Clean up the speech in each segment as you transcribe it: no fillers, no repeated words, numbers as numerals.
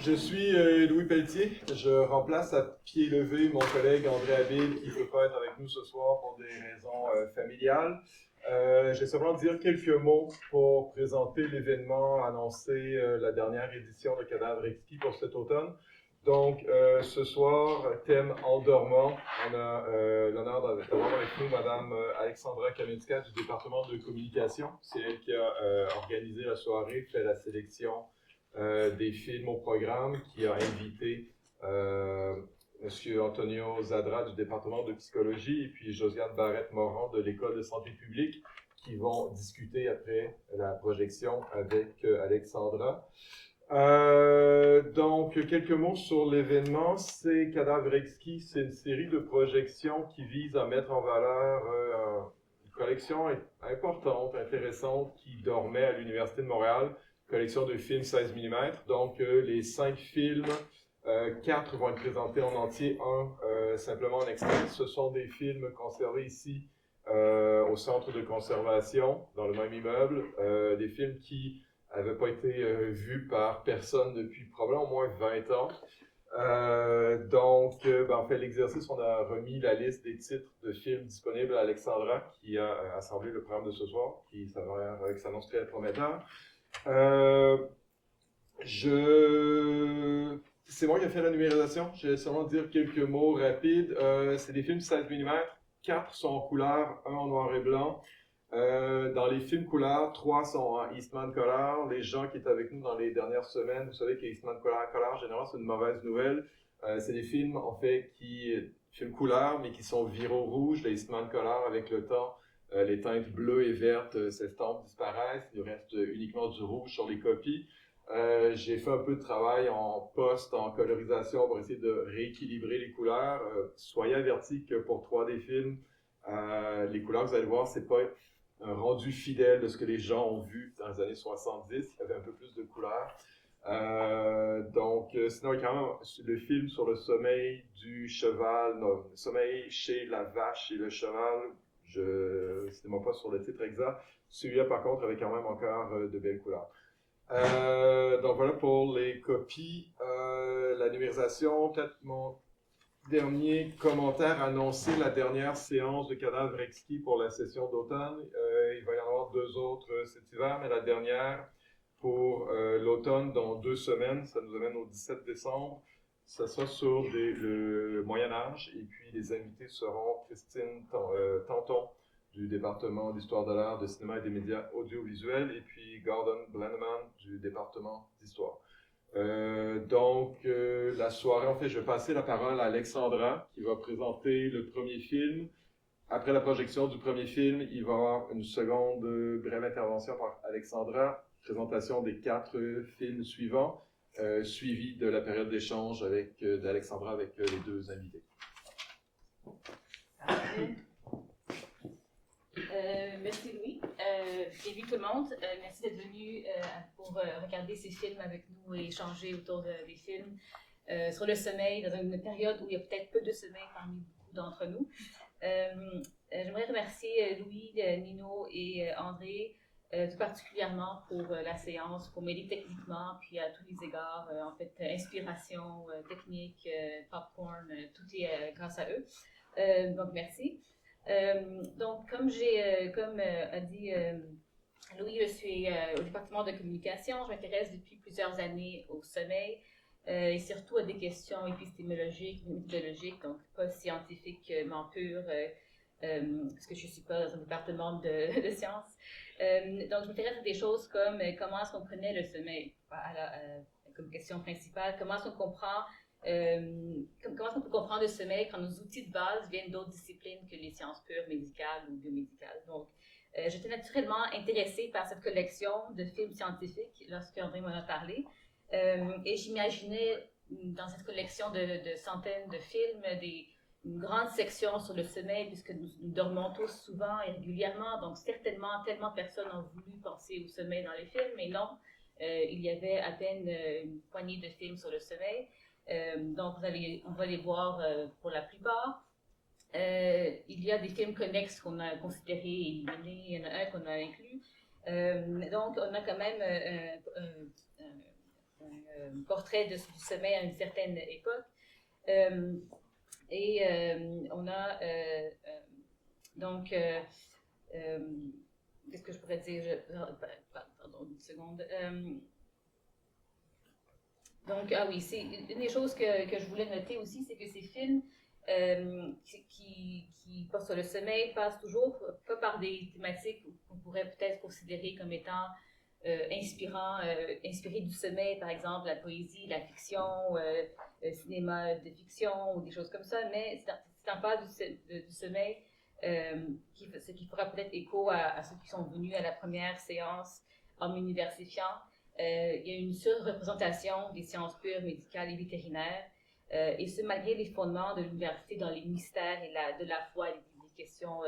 Je suis Louis Pelletier. Je remplace à pied levé mon collègue André Habib qui ne peut pas être avec nous ce soir pour des raisons familiales. Je vais simplement dire quelques mots pour présenter l'événement annoncé, la dernière édition de Cadavres exquis pour cet automne. Donc, ce soir, thème endormant, on a l'honneur d'avoir avec nous Madame Alexandra Kaminska du département de communication. C'est elle qui a organisé la soirée, fait la sélection des films au programme, qui a invité M. Antonio Zadra du département de psychologie et puis Josiane Barrette-Moron de l'École de santé publique qui vont discuter après la projection avec Alexandra. Donc, quelques mots sur l'événement. C'est Cadavres exquis, c'est une série de projections qui vise à mettre en valeur une collection importante, intéressante, qui dormait à l'Université de Montréal, collection de films 16 mm. Donc, les 5 films, 4 vont être présentés en entier, un simplement en extrait. Ce sont des films conservés ici au centre de conservation, dans le même immeuble, des films qui n'avaient pas été vus par personne depuis probablement au moins 20 ans. Donc, en fait, l'exercice, on a remis la liste des titres de films disponibles à Alexandra, qui a assemblé le programme de ce soir, qui s'annonce très prometteur. C'est moi qui ai fait la numérisation. Je vais seulement dire quelques mots rapides. C'est des films 16 mm. 4 sont en couleur, 1 en noir et blanc. Dans les films couleurs, 3 sont en Eastman Color. Les gens qui étaient avec nous dans les dernières semaines, vous savez que Eastman Color, généralement, c'est une mauvaise nouvelle. C'est des films, en fait, films couleurs, mais qui sont viraux rouges. Les Eastman Color, avec le temps, les teintes bleues et vertes s'estompent, disparaissent. Il reste uniquement du rouge sur les copies. J'ai fait un peu de travail en post, en colorisation pour essayer de rééquilibrer les couleurs. Soyez avertis que pour 3 des films, les couleurs que vous allez voir, c'est pas un rendu fidèle de ce que les gens ont vu dans les années 70. Il y avait un peu plus de couleurs. Sinon, il y a quand même le film sur le sommeil du cheval, non, le sommeil chez la vache et le cheval. C'était pas sur le titre exact. Celui-là, par contre, avait quand même encore de belles couleurs. Donc voilà pour les copies. La numérisation, peut-être mon dernier commentaire, annoncer la dernière séance de Cadavres exquis pour la session d'automne. Il va y en avoir 2 autres cet hiver, mais la dernière pour l'automne dans 2 semaines, ça nous amène au 17 décembre. Ça sera sur le Moyen-Âge, et puis les invités seront Christine Tanton du département d'histoire de l'art, de cinéma et des médias audiovisuels, et puis Gordon Blenneman du département d'histoire. La soirée, en fait, je vais passer la parole à Alexandra, qui va présenter le premier film. Après la projection du premier film, il va y avoir une seconde brève intervention par Alexandra, présentation des 4 films suivants, suivi de la période d'échange d'Alexandra avec les 2 invités. Merci Louis. Bienvenue tout le monde. Merci d'être venu pour regarder ces films avec nous et échanger autour des films sur le sommeil dans une période où il y a peut-être peu de sommeil parmi beaucoup d'entre nous. J'aimerais remercier Louis, Nino et André tout particulièrement pour la séance, pour m'aider techniquement, puis à tous les égards, en fait, inspiration, technique, popcorn, tout est grâce à eux. Donc merci. Comme a dit Louis, je suis au département de communication. Je m'intéresse depuis plusieurs années au sommeil et surtout à des questions épistémologiques, méthodologiques, donc pas scientifiquement pures, parce que je ne suis pas dans un département de sciences. Donc, je m'intéresse à des choses comme comment est-ce qu'on prenait le sommeil comme question principale, comment est-ce qu'on comprend comment est-ce qu'on peut comprendre le sommeil quand nos outils de base viennent d'autres disciplines que les sciences pures, médicales ou biomédicales. Donc, j'étais naturellement intéressée par cette collection de films scientifiques lorsque André m'en a parlé. Et j'imaginais dans cette collection de centaines de films une grande section sur le sommeil, puisque nous dormons tous souvent et régulièrement. Donc, certainement, tellement de personnes ont voulu penser au sommeil dans les films, mais non, il y avait à peine une poignée de films sur le sommeil. Donc, on va les voir pour la plupart. Il y a des films connexes qu'on a considérés éliminés, il y en a un qu'on a inclus. Donc, on a quand même portrait du sommeil à une certaine époque. On a donc, qu'est-ce que je pourrais dire? Pardon, une seconde. Donc, ah oui, c'est une des choses que je voulais noter aussi, c'est que ces films qui portent sur le sommeil passent toujours pas par des thématiques qu'on pourrait peut-être considérer comme étant inspirés du sommeil, par exemple la poésie, la fiction, le cinéma de fiction ou des choses comme ça, mais c'est en part du sommeil ce qui fera peut-être écho à ceux qui sont venus à la première séance en m'universifiant. Il y a une surreprésentation des sciences pures, médicales et vétérinaires, et ce malgré les fondements de l'université dans les mystères et de la foi et des questions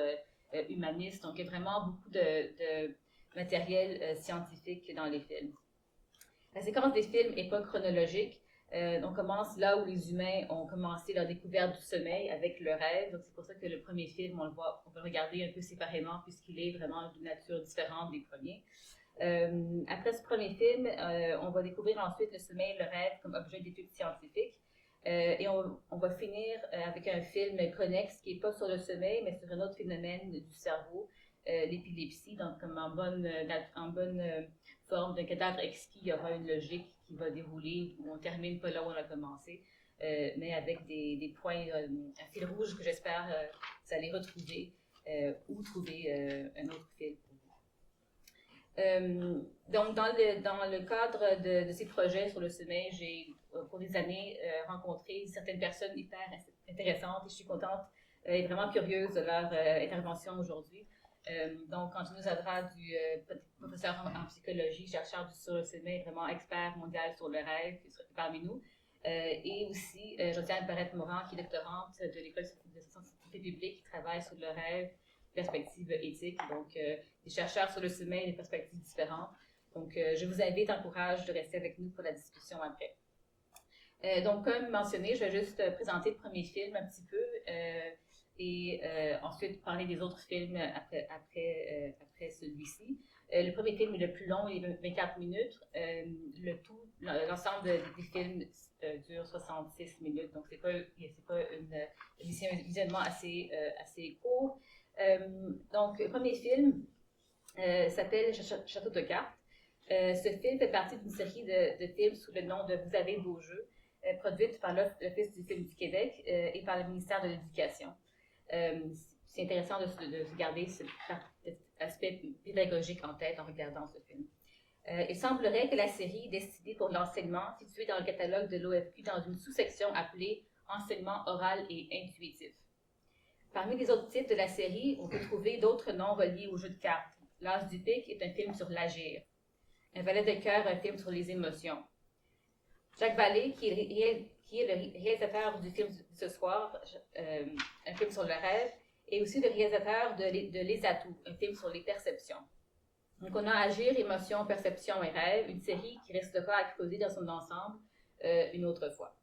humanistes. Donc il y a vraiment beaucoup de matériel scientifique dans les films. La séquence des films n'est pas chronologique. On commence là où les humains ont commencé leur découverte du sommeil avec le rêve. Donc c'est pour ça que le premier film, on peut le regarder un peu séparément puisqu'il est vraiment d'une nature différente des premiers. Après ce premier film, on va découvrir ensuite le sommeil et le rêve comme objet d'étude scientifique. Et on va finir avec un film connexe qui n'est pas sur le sommeil, mais sur un autre phénomène du cerveau, l'épilepsie, donc comme en bonne forme d'un cadavre exquis, il y aura une logique qui va dérouler, où on termine pas là où on a commencé, mais avec des points, un fil rouge que j'espère vous allez retrouver ou trouver un autre fil. Donc, dans le cadre de ces projets sur le sommeil, j'ai, pour des années, rencontré certaines personnes hyper intéressantes et je suis contente et vraiment curieuse de leur intervention aujourd'hui. Donc, Antonio Zadra, professeur en psychologie, chercheur sur le sommeil, vraiment expert mondial sur le rêve, parmi nous. Et aussi Josiane Barrette-Morin, qui est doctorante de l'École de santé publique, qui travaille sur le rêve, perspective éthique. Donc, des chercheurs sur le sommeil, des perspectives différentes. Donc, je vous invite, encourage de rester avec nous pour la discussion après. Donc, comme mentionné, je vais juste présenter le premier film un petit peu et ensuite parler des autres films après celui-ci. Le premier film est le plus long, il est 24 minutes. L'ensemble des films dure 66 minutes, donc c'est pas un visionnement assez court. Donc, le premier film s'appelle Château de cartes. Ce film fait partie d'une série de films sous le nom de Vous avez beau jeu, produite par l'Office du film du Québec et par le ministère de l'Éducation. C'est intéressant de garder cet aspect pédagogique en tête en regardant ce film. Il semblerait que la série est destinée pour l'enseignement, située dans le catalogue de l'OFQ dans une sous-section appelée Enseignement oral et intuitif. Parmi les autres titres de la série, on peut trouver d'autres noms reliés au jeu de cartes. L'As du pique est un film sur l'agir. Un valet de cœur, un film sur les émotions. Jacques Vallée, qui est le réalisateur du film de ce soir, un film sur le rêve, et aussi le réalisateur de Les Atouts, un film sur les perceptions. Donc on a Agir, émotion, perception et rêve, une série qui restera à creuser dans son ensemble une autre fois.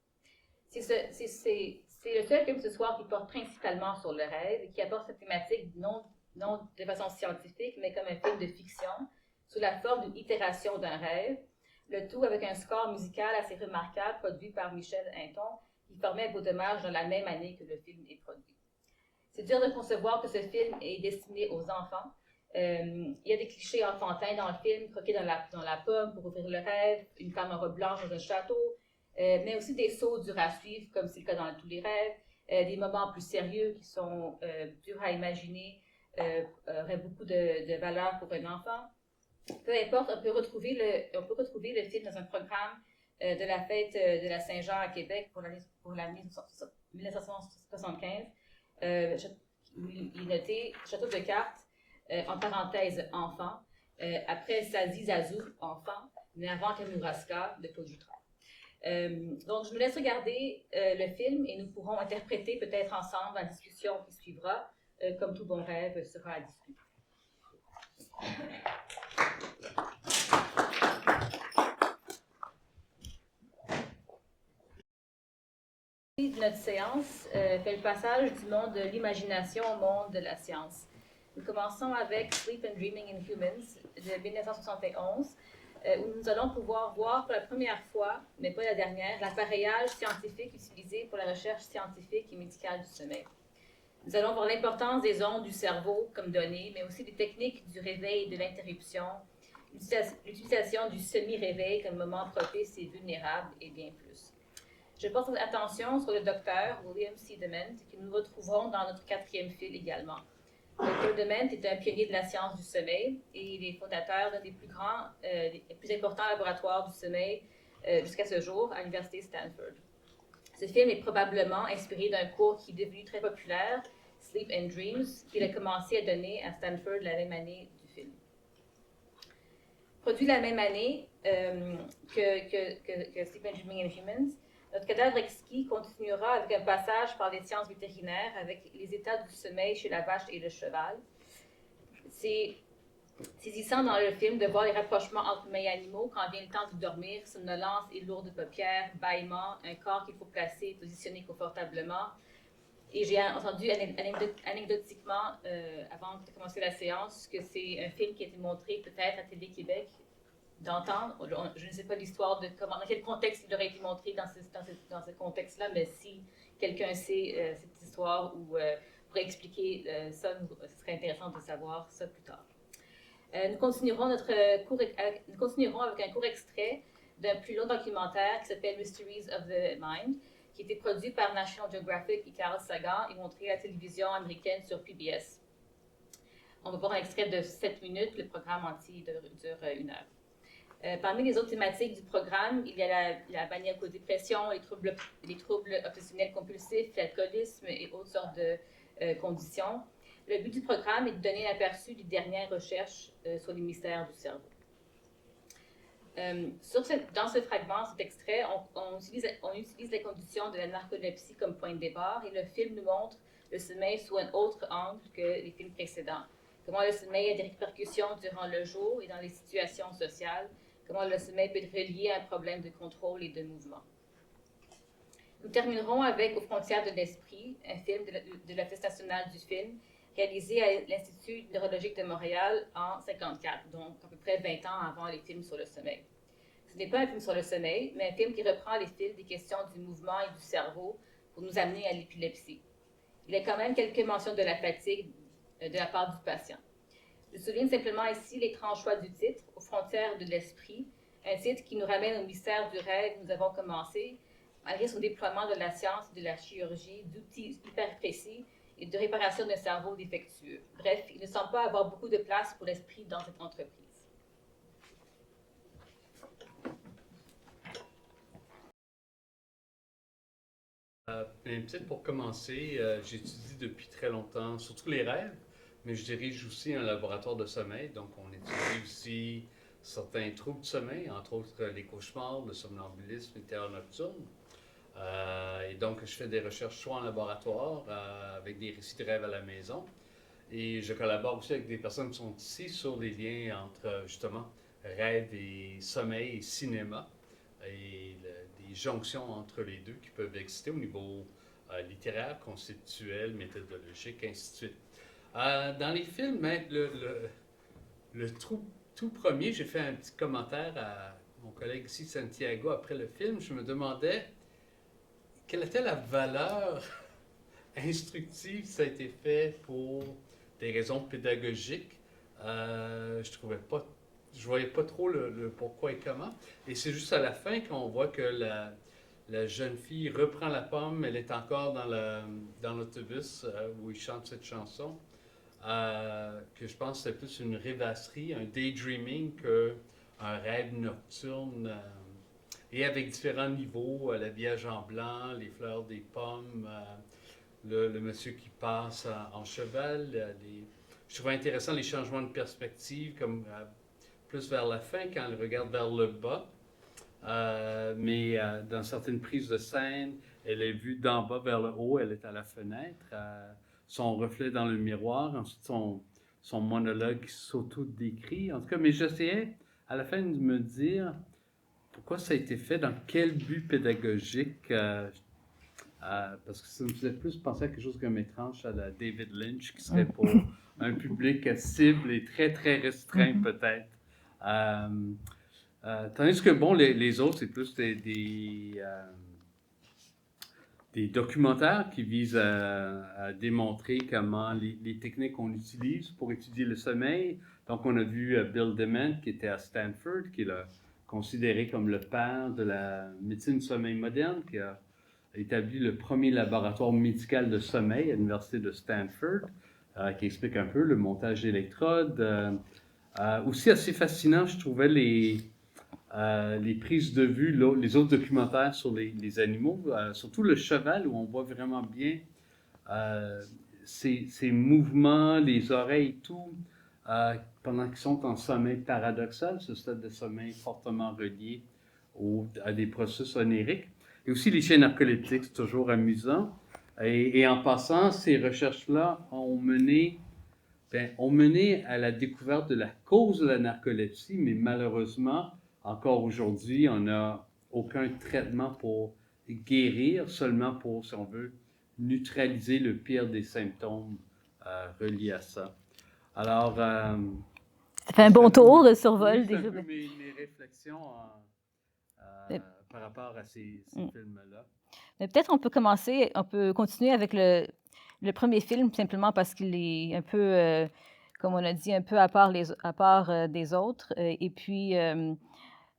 C'est le seul film ce soir qui porte principalement sur le rêve et qui apporte cette thématique non de façon scientifique, mais comme un film de fiction, sous la forme d'une itération d'un rêve, le tout avec un score musical assez remarquable produit par Michel Hinton, qui formait Beau Dommage dans la même année que le film est produit. C'est dur de concevoir que ce film est destiné aux enfants. Il y a des clichés enfantins dans le film, croquer dans la pomme pour ouvrir le rêve, une femme en robe blanche dans un château, mais aussi des sauts durs à suivre, comme c'est le cas dans tous les rêves, des moments plus sérieux qui sont durs à imaginer, auraient beaucoup de valeur pour un enfant. Peu importe, on peut retrouver le film dans un programme de la fête de la Saint-Jean à Québec pour l'année 1975. Il est noté Château de cartes, en parenthèse enfant, après Zazie Zazou, enfant, mais avant Kamouraska de Claude Jutras. Donc, je vous laisse regarder le film et nous pourrons interpréter peut-être ensemble la discussion qui suivra, comme tout bon rêve sera à discuter. Notre séance fait le passage du monde de l'imagination au monde de la science. Nous commençons avec Sleep and Dreaming in Humans de 1971. où nous allons pouvoir voir pour la première fois, mais pas la dernière, l'appareillage scientifique utilisé pour la recherche scientifique et médicale du sommeil. Nous allons voir l'importance des ondes du cerveau comme données, mais aussi des techniques du réveil et de l'interruption, l'utilisation du semi-réveil comme moment propice et vulnérable, et bien plus. Je porte votre attention sur le docteur William C. Dement, que nous retrouverons dans notre 4e fil également. Le Dr. Dement est un pionnier de la science du sommeil et il est fondateur d'un des plus grands et plus importants laboratoires du sommeil jusqu'à ce jour à l'Université Stanford. Ce film est probablement inspiré d'un cours qui est devenu très populaire, Sleep and Dreams, qu'il a commencé à donner à Stanford la même année du film. Produit la même année que Sleep and Dreaming in Humans, notre cadavre exquis continuera avec un passage par les sciences vétérinaires avec les états du sommeil chez la vache et le cheval. C'est saisissant dans le film de voir les rapprochements entre humains et animaux quand vient le temps de dormir, somnolence et lourdes paupières, bâillements, un corps qu'il faut placer et positionner confortablement. Et j'ai entendu anecdotiquement, avant de commencer la séance, que c'est un film qui a été montré peut-être à Télé-Québec d'antan. Je ne sais pas l'histoire de comment, dans quel contexte il aurait été montré dans ce contexte-là, mais si quelqu'un sait cette histoire ou pourrait expliquer ça, ce serait intéressant de savoir ça plus tard. Nous continuerons avec un court extrait d'un plus long documentaire qui s'appelle Mysteries of the Mind, qui a été produit par National Geographic et Carl Sagan et montré à la télévision américaine sur PBS. On va voir un extrait de 7 minutes, le programme entier dure 1 heure. Parmi les autres thématiques du programme, il y a la maniaco-dépression, les troubles obsessionnels compulsifs, l'alcoolisme et autres sortes de conditions. Le but du programme est de donner un aperçu des dernières recherches sur les mystères du cerveau. Dans ce fragment, cet extrait, on utilise les conditions de la narcolepsie comme point de départ et le film nous montre le sommeil sous un autre angle que les films précédents. Comment le sommeil a des répercussions durant le jour et dans les situations sociales. Comment le sommeil peut être relié à un problème de contrôle et de mouvement. Nous terminerons avec Aux frontières de l'esprit, un film de la Fête nationale du film, réalisé à l'Institut neurologique de Montréal en 1954, donc à peu près 20 ans avant les films sur le sommeil. Ce n'est pas un film sur le sommeil, mais un film qui reprend les fils des questions du mouvement et du cerveau pour nous amener à l'épilepsie. Il y a quand même quelques mentions de la fatigue de la part du patient. Je souligne simplement ici l'étrange choix du titre, Aux frontières de l'esprit, un titre qui nous ramène au mystère du rêve que nous avons commencé, malgré son déploiement de la science et de la chirurgie, d'outils hyper précis et de réparation d'un cerveau défectueux. Bref, il ne semble pas avoir beaucoup de place pour l'esprit dans cette entreprise. Peut-être pour commencer, j'étudie depuis très longtemps, surtout les rêves, mais je dirige aussi un laboratoire de sommeil, donc on étudie aussi certains troubles de sommeil, entre autres les cauchemars, le somnambulisme, les terreurs nocturnes. Et donc, je fais des recherches soit en laboratoire, avec des récits de rêves à la maison, et je collabore aussi avec des personnes qui sont ici sur les liens entre, justement, rêve et sommeil et cinéma, et des jonctions entre les deux qui peuvent exister au niveau littéraire, conceptuel, méthodologique, ainsi de suite. Dans les films, hein, le tout premier, j'ai fait un petit commentaire à mon collègue ici, Santiago, après le film. Je me demandais quelle était la valeur instructive ça a été fait pour des raisons pédagogiques. Je voyais pas trop le pourquoi et comment. Et c'est juste à la fin qu'on voit que la jeune fille reprend la pomme, elle est encore dans l'autobus où il chante cette chanson, que je pense que c'est plus une rêvasserie, un daydreaming qu'un rêve nocturne. Et avec différents niveaux, l'habillage en blanc, les fleurs des pommes, le monsieur qui passe en cheval. Je trouvais intéressant les changements de perspective, comme plus vers la fin, quand elle regarde vers le bas. Mais dans certaines prises de scène, elle est vue d'en bas vers le haut, elle est à la fenêtre, son reflet dans le miroir, ensuite son monologue s'auto-décrit. En tout cas, mais j'essayais à la fin de me dire pourquoi ça a été fait, dans quel but pédagogique, parce que ça me faisait plus penser à quelque chose comme étrange à la David Lynch, qui serait pour un public cible et très, très restreint peut-être. Tandis que, bon, les autres, c'est plus des documentaires qui visent à démontrer comment les techniques qu'on utilise pour étudier le sommeil. Donc, on a vu Bill Dement, qui était à Stanford, qui est considéré comme le père de la médecine du sommeil moderne, qui a établi le premier laboratoire médical de sommeil à l'université de Stanford, qui explique un peu le montage d'électrodes. Aussi assez fascinant, je trouvais les prises de vue, les autres documentaires sur les animaux, surtout le cheval, où on voit vraiment bien ses mouvements, les oreilles, tout, pendant qu'ils sont en sommeil paradoxal, ce stade de sommeil fortement relié à des processus oniriques. Et aussi les chaînes narcoleptiques, c'est toujours amusant. Et en passant, ces recherches-là ont mené à la découverte de la cause de la narcolepsie, mais malheureusement, encore aujourd'hui, on n'a aucun traitement pour guérir, seulement pour, si on veut, neutraliser le pire des symptômes reliés à ça. Alors, ça fait un bon tour de survol. Oui, c'est un peu mes réflexions par rapport à ces films-là. Mais peut-être on peut continuer avec le premier film, simplement parce qu'il est un peu, comme on a dit, un peu à part des autres. Et puis,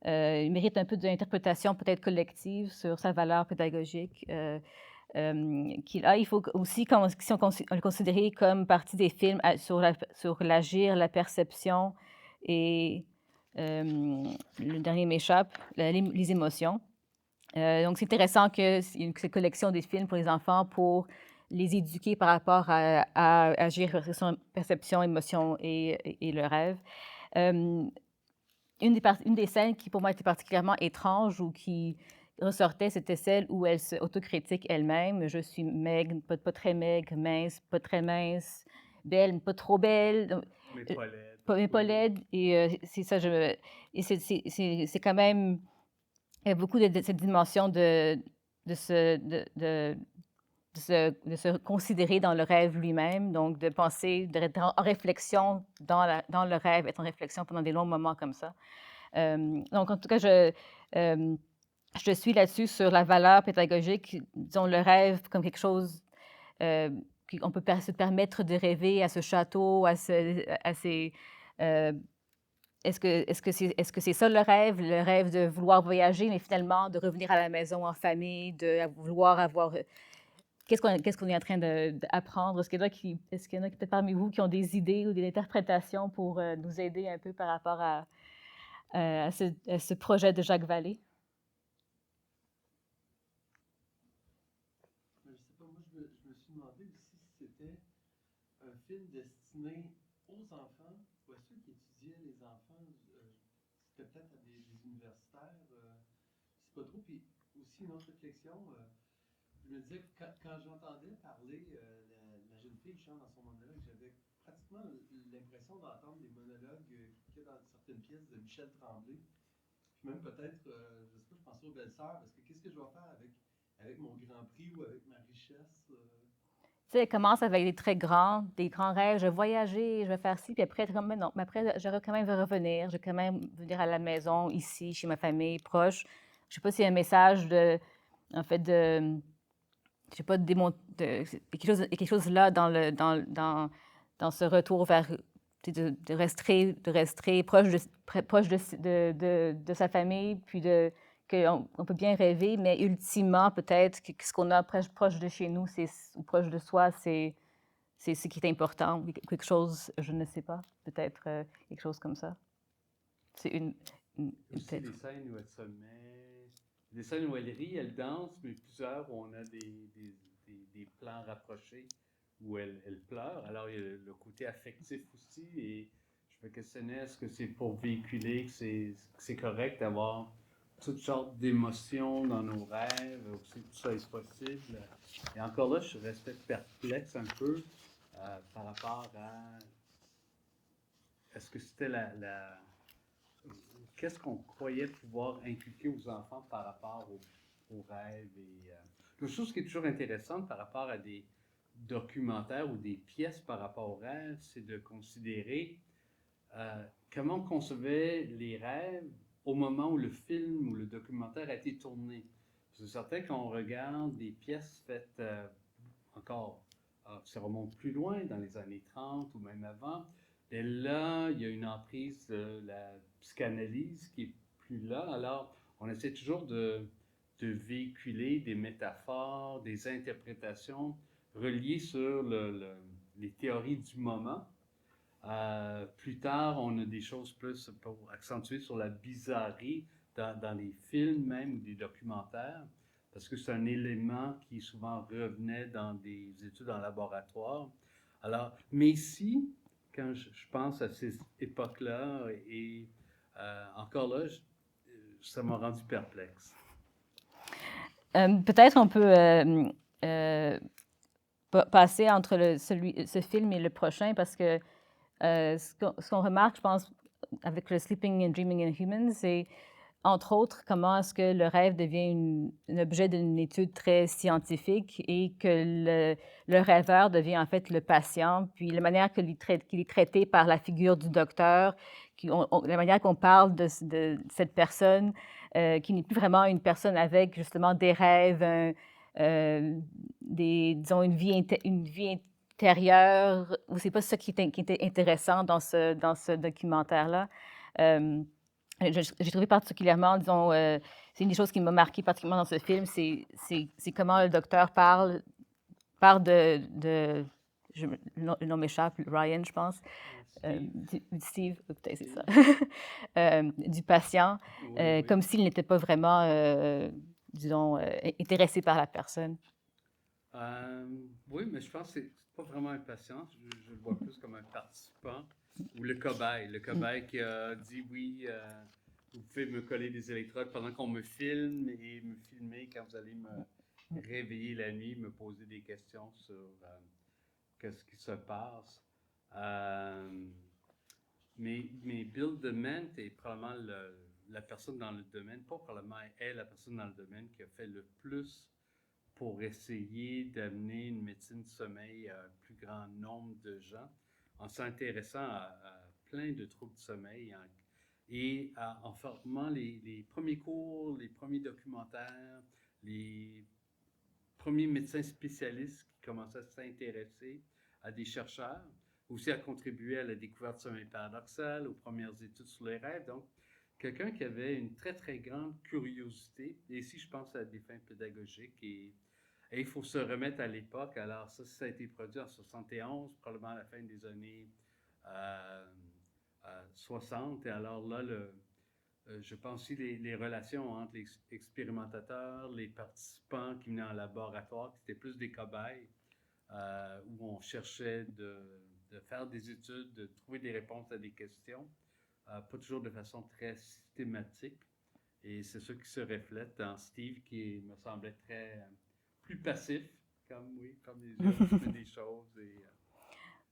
il mérite un peu d'interprétation peut-être collective sur sa valeur pédagogique qu'il a. Il faut aussi, si on le considérer comme partie des films sur l'agir, la perception et le dernier m'échappe, les émotions. Donc, c'est intéressant qu'il y ait une collection des films pour les enfants pour les éduquer par rapport à agir sur son perception, émotion et le rêve. Une des scènes qui, pour moi, était particulièrement étrange ou qui ressortait, c'était celle où elle se autocritique elle-même. Je suis maigre, pas très maigre, mince, pas très mince, belle, mais pas trop belle. Mais pas laide. Mais pas laide. Et c'est ça, et c'est quand même beaucoup de cette dimension de se considérer dans le rêve lui-même, donc de penser, d'être en réflexion dans le rêve, être en réflexion pendant des longs moments comme ça. Donc, en tout cas, je suis là-dessus sur la valeur pédagogique, disons le rêve comme quelque chose qu'on peut se permettre de rêver à ce château, à ces... Est-ce que c'est ça le rêve de vouloir voyager, mais finalement de revenir à la maison en famille, de vouloir avoir... Qu'est-ce qu'on est en train d'apprendre? Est-ce qu'il y en a qui, peut-être parmi vous, qui ont des idées ou des interprétations pour nous aider un peu par rapport à ce projet de Jacques Vallée? Je ne sais pas, moi je me suis demandé aussi si c'était un film destiné aux enfants ou à ceux qui étudiaient les enfants. C'était peut-être à des universitaires. Je ne sais pas trop. Puis aussi une autre réflexion. Je me disais que quand j'entendais parler la jeune fille qui chante dans son monologue, j'avais pratiquement l'impression d'entendre des monologues qu'il y a dans certaines pièces de Michel Tremblay. Puis même peut-être, je sais pas, je pensais aux belles-sœurs, parce que qu'est-ce que je vais faire avec mon grand prix ou avec ma richesse? Tu sais, elle commence avec des grands rêves. Je vais voyager, je vais faire ci, puis après, comme, mais non, mais après, j'aurais quand même revenir. Je vais quand même venir à la maison, ici, chez ma famille, proche. Je sais pas s'il y a un message en fait, je sais pas, quelque chose là dans ce retour vers de rester proche de sa famille, puis qu'on peut bien rêver, mais ultimement, peut-être que ce qu'on a proche de chez nous, ou proche de soi, c'est ce qui est important, quelque chose, je ne sais pas, peut-être quelque chose comme ça. C'est aussi des scènes où elle se met, des scènes où elle rit, elle danse, mais plusieurs où on a des plans rapprochés où elle pleure. Alors, il y a le côté affectif aussi, et je me questionnais, est-ce que c'est pour véhiculer que c'est correct d'avoir toutes sortes d'émotions dans nos rêves, aussi tout ça est possible. Et encore là, je restais perplexe un peu par rapport à est-ce que c'était qu'est-ce qu'on croyait pouvoir inculquer aux enfants par rapport aux rêves. Et quelque chose qui est toujours intéressante par rapport à des documentaires ou des pièces par rapport aux rêves, c'est de considérer comment on concevait les rêves au moment où le film ou le documentaire a été tourné. C'est certain qu'on regarde des pièces faites encore, ça remonte plus loin, dans les années 30 ou même avant. Et là, il y a une emprise de la psychanalyse qui est plus là. Alors, on essaie toujours de véhiculer des métaphores, des interprétations reliées sur les théories du moment. Plus tard, on a des choses plus pour accentuer sur la bizarrerie dans les films même ou des documentaires, parce que c'est un élément qui souvent revenait dans des études en laboratoire. Alors, mais ici, quand je pense à ces époques-là, et encore là, ça m'a rendu perplexe. Peut-être on peut passer entre ce film et le prochain, parce que ce qu'on remarque, je pense, avec le Sleeping and Dreaming in Humans, c'est entre autres comment est-ce que le rêve devient un objet d'une étude très scientifique et que le rêveur devient en fait le patient, puis la manière qu'il est traité par la figure du docteur, la manière qu'on parle de cette personne qui n'est plus vraiment une personne avec justement des rêves, disons une vie intérieure, ou c'est pas ça qui était intéressant dans ce documentaire-là. J'ai trouvé particulièrement, disons, c'est une des choses qui m'a marqué particulièrement dans ce film, c'est comment le docteur parle le nom m'échappe, Ryan, je pense, Steve, peut-être c'est ça, du patient, Oui. comme s'il n'était pas vraiment, disons, intéressé par la personne. Oui, mais je pense que c'est pas vraiment un patient. Je le vois plus comme un participant ou le cobaye. Le cobaye qui a dit oui, vous pouvez me coller des électrodes pendant qu'on me filme et me filmer quand vous allez me réveiller la nuit, me poser des questions sur qu'est-ce qui se passe. Mais Bill Dement est probablement la personne dans le domaine, pas probablement est la personne dans le domaine qui a fait le plus pour essayer d'amener une médecine du sommeil à un plus grand nombre de gens, en s'intéressant à plein de troubles du sommeil et en formant les premiers cours, les premiers documentaires, les premiers médecins spécialistes qui commençaient à s'intéresser à des chercheurs, aussi à contribuer à la découverte du sommeil paradoxal, aux premières études sur les rêves. Donc, quelqu'un qui avait une très, très grande curiosité. Et ici, je pense à des fins pédagogiques. Et il faut se remettre à l'époque. Alors, ça a été produit en 71, probablement à la fin des années 60. Et alors là, je pense aussi les relations entre les expérimentateurs, les participants qui venaient en laboratoire, qui étaient plus des cobayes, où on cherchait de faire des études, de trouver des réponses à des questions, pas toujours de façon très systématique. Et c'est ça qui se reflète dans Steve, qui me semblait très plus passif, comme les yeux, fait des choses.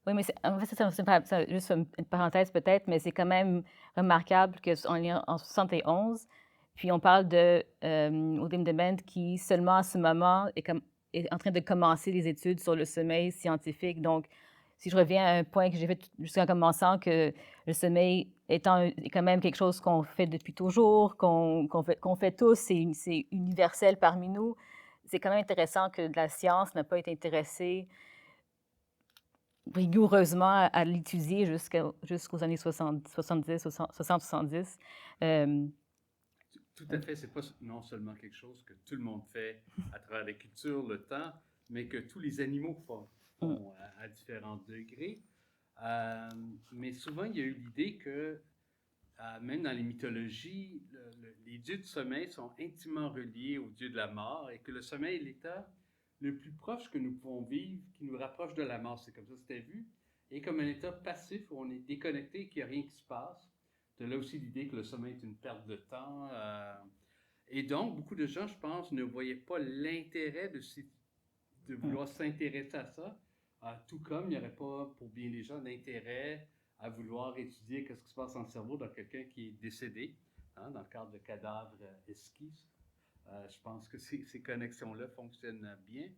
Oui, mais en fait, c'est juste une parenthèse peut-être, mais c'est quand même remarquable qu'on est en 71, puis on parle de William Dement qui, seulement à ce moment, est en train de commencer des études sur le sommeil scientifique. Donc, si je reviens à un point que j'ai fait jusqu'en commençant, que le sommeil est quand même quelque chose qu'on fait depuis toujours, qu'on fait tous, c'est universel parmi nous, c'est quand même intéressant que la science n'a pas été intéressée rigoureusement à l'étudier jusqu'aux années 70, 70. Tout à fait, c'est pas non seulement quelque chose que tout le monde fait à travers la culture, le temps, mais que tous les animaux font à différents degrés. Mais souvent, il y a eu l'idée que, même dans les mythologies, les dieux du sommeil sont intimement reliés aux dieux de la mort et que le sommeil est l'état le plus proche que nous pouvons vivre, qui nous rapproche de la mort. C'est comme ça que c'était vu. Et comme un état passif où on est déconnecté et qu'il n'y a rien qui se passe. De là aussi l'idée que le sommeil est une perte de temps. Et donc, beaucoup de gens, je pense, ne voyaient pas l'intérêt de vouloir s'intéresser à ça. Tout comme il n'y aurait pas, pour bien des gens, d'intérêt à vouloir étudier ce qui se passe dans le cerveau dans quelqu'un qui est décédé, dans le cadre de cadavres esquisses. Je pense que ces connexions-là fonctionnent bien.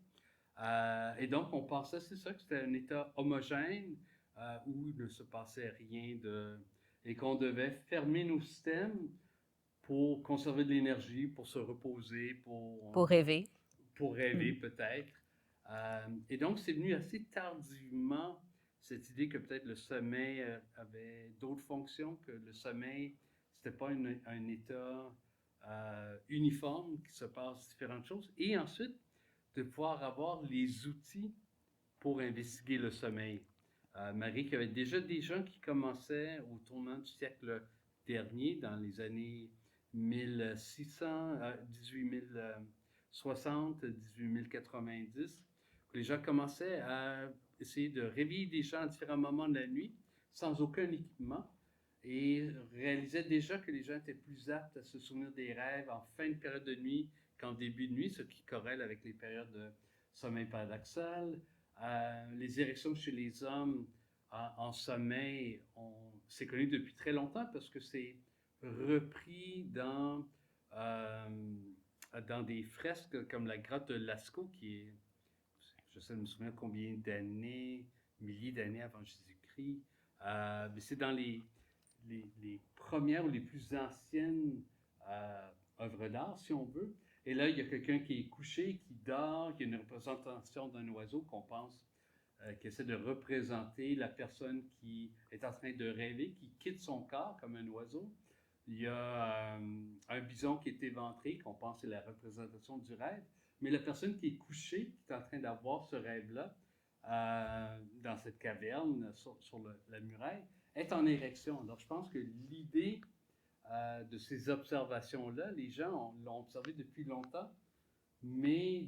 Et donc, on pensait, c'est ça, que c'était un état homogène où il ne se passait rien et qu'on devait fermer nos systèmes pour conserver de l'énergie, pour se reposer, Pour rêver. pour rêver peut-être. Et donc, c'est venu assez tardivement, cette idée que peut-être le sommeil avait d'autres fonctions, que le sommeil, c'était pas un état uniforme, qui se passe différentes choses. Et ensuite, de pouvoir avoir les outils pour investiguer le sommeil. Marie, qu'il y avait déjà des gens qui commençaient au tournant du siècle dernier, dans les années 1600, 1860, 1890, que les gens commençaient à essayer de réveiller des gens à différents moments de la nuit, sans aucun équipement, et réalisaient déjà que les gens étaient plus aptes à se souvenir des rêves en fin de période de nuit qu'en début de nuit, ce qui corrèle avec les périodes de sommeil paradoxal. Les érections chez les hommes en sommeil, c'est connu depuis très longtemps parce que c'est repris dans des fresques comme la grotte de Lascaux, qui est, je sais, me souviens combien d'années, milliers d'années avant Jésus-Christ. Mais c'est dans les premières ou les plus anciennes œuvres d'art, si on veut. Et là, il y a quelqu'un qui est couché, qui dort, qui a une représentation d'un oiseau qu'on pense, qui essaie de représenter la personne qui est en train de rêver, qui quitte son corps comme un oiseau. Il y a un bison qui est éventré, qu'on pense c'est la représentation du rêve. Mais la personne qui est couchée, qui est en train d'avoir ce rêve-là, dans cette caverne, sur la muraille, est en érection. Alors, je pense que l'idée de ces observations-là, les gens l'ont observé depuis longtemps, mais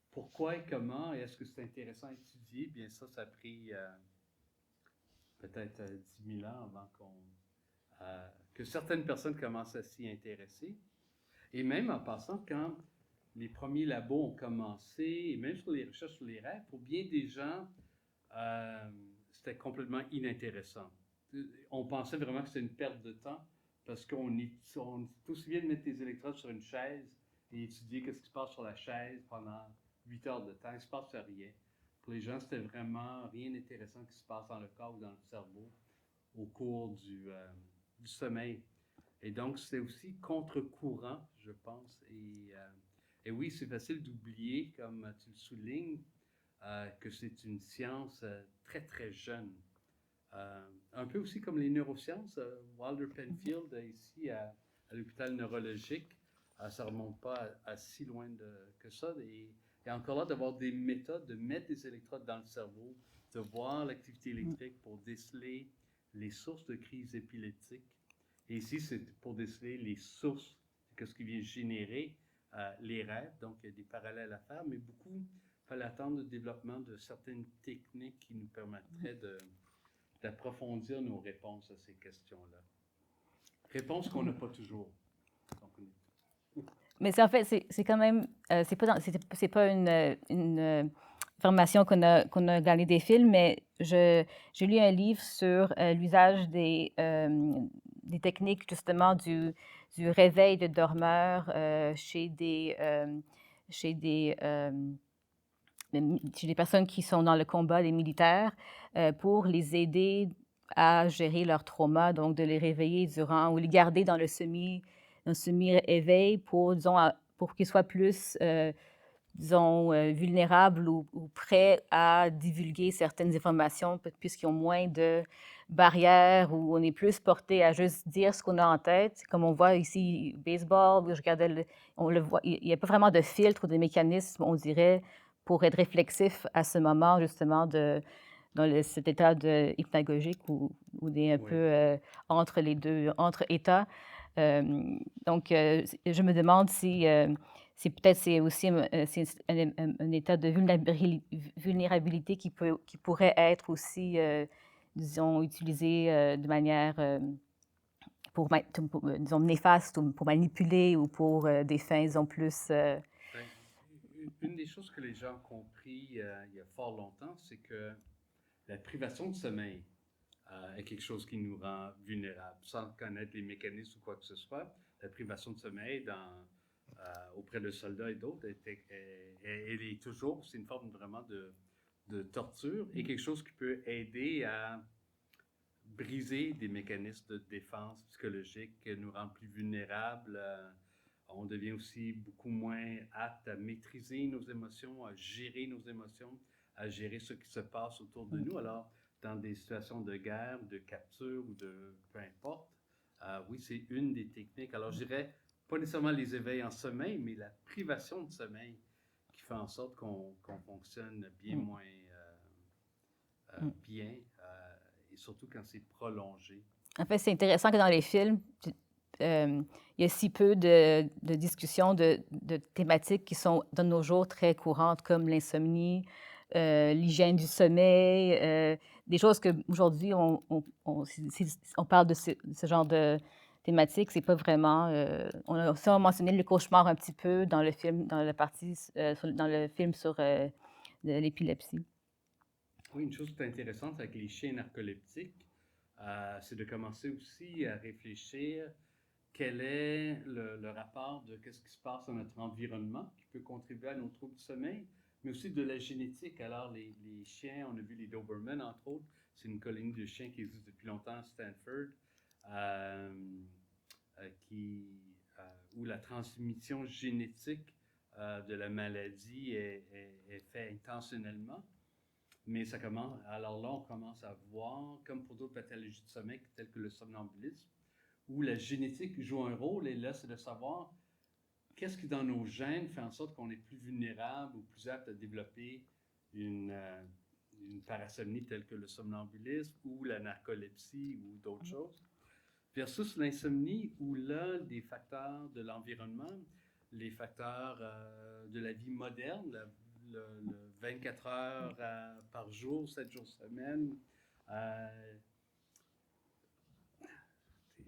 pourquoi et comment, et est-ce que c'est intéressant à étudier? Bien, ça a pris peut-être 10 000 ans avant que certaines personnes commencent à s'y intéresser. Et même en passant, quand les premiers labos ont commencé, et même sur les recherches sur les rêves, pour bien des gens, c'était complètement inintéressant. On pensait vraiment que c'était une perte de temps, parce qu'on est aussi bien de mettre des électrodes sur une chaise et étudier ce qui se passe sur la chaise pendant 8 heures de temps. Il ne se passe rien. Pour les gens, c'était vraiment rien d'intéressant qui se passe dans le corps ou dans le cerveau au cours du sommeil. Et donc, c'est aussi contre-courant, je pense. Et oui, c'est facile d'oublier, comme tu le soulignes, que c'est une science très, très jeune. Un peu aussi comme les neurosciences. Walter Penfield, ici à l'hôpital neurologique, ça ne remonte pas à si loin que ça. Et encore là, d'avoir des méthodes, de mettre des électrodes dans le cerveau, de voir l'activité électrique pour déceler les sources de crises épileptiques. Et ici, c'est pour déceler les sources de ce qui vient générer les rêves. Donc, il y a des parallèles à faire, mais beaucoup, il fallait attendre le développement de certaines techniques qui nous permettraient d'approfondir nos réponses à ces questions-là. Réponses qu'on n'a pas toujours. Mais en fait, c'est quand même, c'est pas une formation qu'on a gagnée des films, mais j'ai lu un livre sur l'usage des techniques justement du réveil de dormeurs chez des personnes qui sont dans le combat, des militaires, pour les aider à gérer leur trauma, donc de les réveiller durant ou les garder dans un semi-éveil pour, disons, pour qu'ils soient plus, vulnérables ou prêts à divulguer certaines informations, puisqu'ils ont moins de barrières, où on est plus porté à juste dire ce qu'on a en tête. Comme on voit ici, baseball, je regardais, on le voit, il n'y a pas vraiment de filtre ou de mécanisme, on dirait, pour être réflexif à ce moment, justement, dans cet état hypnagogique ou un peu entre les deux, entre états. Donc, je me demande si c'est aussi un état de vulnérabilité qui pourrait être aussi, disons, utilisé de manière disons, néfaste ou pour manipuler ou pour des fins, disons, plus... Une des choses que les gens ont compris il y a fort longtemps, c'est que la privation de sommeil est quelque chose qui nous rend vulnérables. Sans connaître les mécanismes ou quoi que ce soit, la privation de sommeil auprès de soldats et d'autres, elle est toujours, c'est une forme vraiment de torture et quelque chose qui peut aider à briser des mécanismes de défense psychologique, nous rendre plus vulnérables. On devient aussi beaucoup moins apte à maîtriser nos émotions, à gérer nos émotions, à gérer ce qui se passe autour de nous. Alors, dans des situations de guerre, de capture ou de peu importe, oui, c'est une des techniques. Alors, je dirais pas nécessairement les éveils en sommeil, mais la privation de sommeil qui fait en sorte qu'on fonctionne bien moins bien, et surtout quand c'est prolongé. En fait, c'est intéressant que dans les films, il y a si peu de discussions de thématiques qui sont de nos jours très courantes, comme l'insomnie, l'hygiène du sommeil, des choses qu'aujourd'hui, on parle de ce genre de thématiques, c'est pas vraiment... on a aussi mentionné le cauchemar un petit peu dans le film, dans la partie, dans le film sur de l'épilepsie. Oui, une chose qui est intéressante avec les chiens narcoleptiques, c'est de commencer aussi à réfléchir quel est le rapport de ce qui se passe dans notre environnement qui peut contribuer à nos troubles du sommeil, mais aussi de la génétique. Alors, les chiens, on a vu les Doberman, entre autres, c'est une colonie de chiens qui existe depuis longtemps à Stanford, où la transmission génétique de la maladie est faite intentionnellement. Mais ça commence, alors là, on commence à voir, comme pour d'autres pathologies de sommeil, telles que le somnambulisme, où la génétique joue un rôle, et là, c'est de savoir qu'est-ce qui, dans nos gènes, fait en sorte qu'on est plus vulnérable ou plus apte à développer une parasomnie telle que le somnambulisme ou la narcolepsie ou d'autres choses, versus l'insomnie, où là, des facteurs de l'environnement, les facteurs de la vie moderne, le 24 heures par jour, 7 jours semaine.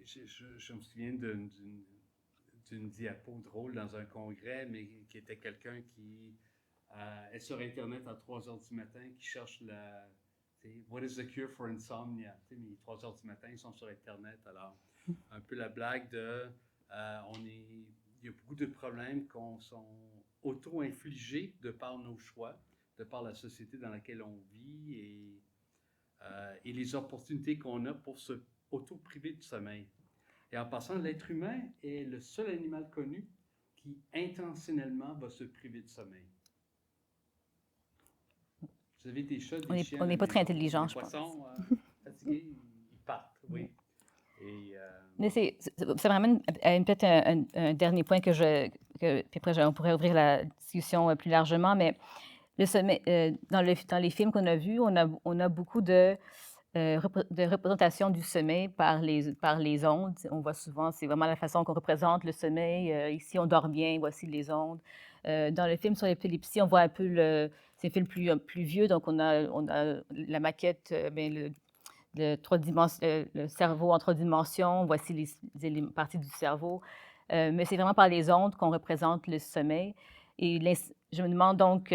Je me souviens d'une diapo drôle dans un congrès, mais qui était quelqu'un qui est sur Internet à 3 heures du matin, qui cherche What is the cure for insomnia? Mais 3 heures du matin, ils sont sur Internet. Alors, un peu la blague de il y a beaucoup de problèmes qu'on sont auto-infligés de par nos choix, de par la société dans laquelle on vit et les opportunités qu'on a pour se auto-priver du sommeil. Et en passant, l'être humain est le seul animal connu qui intentionnellement va se priver de sommeil. Vous avez des chats, des chiens. On n'est pas très intelligents, je pense. Les poissons fatigués, ils partent, oui. Mais ça m'amène à peut-être un dernier point puis après, on pourrait ouvrir la discussion plus largement, mais le sommeil, dans les films qu'on a vus, on a beaucoup de représentation du sommeil par les ondes. On voit souvent, c'est vraiment la façon qu'on représente le sommeil. Ici, on dort bien, voici les ondes. Dans le film sur l'épilepsie, on voit un peu c'est un film plus vieux, donc on a la maquette, le cerveau en 3 dimensions, voici les parties du cerveau. Mais c'est vraiment par les ondes qu'on représente le sommeil. Et je me demande donc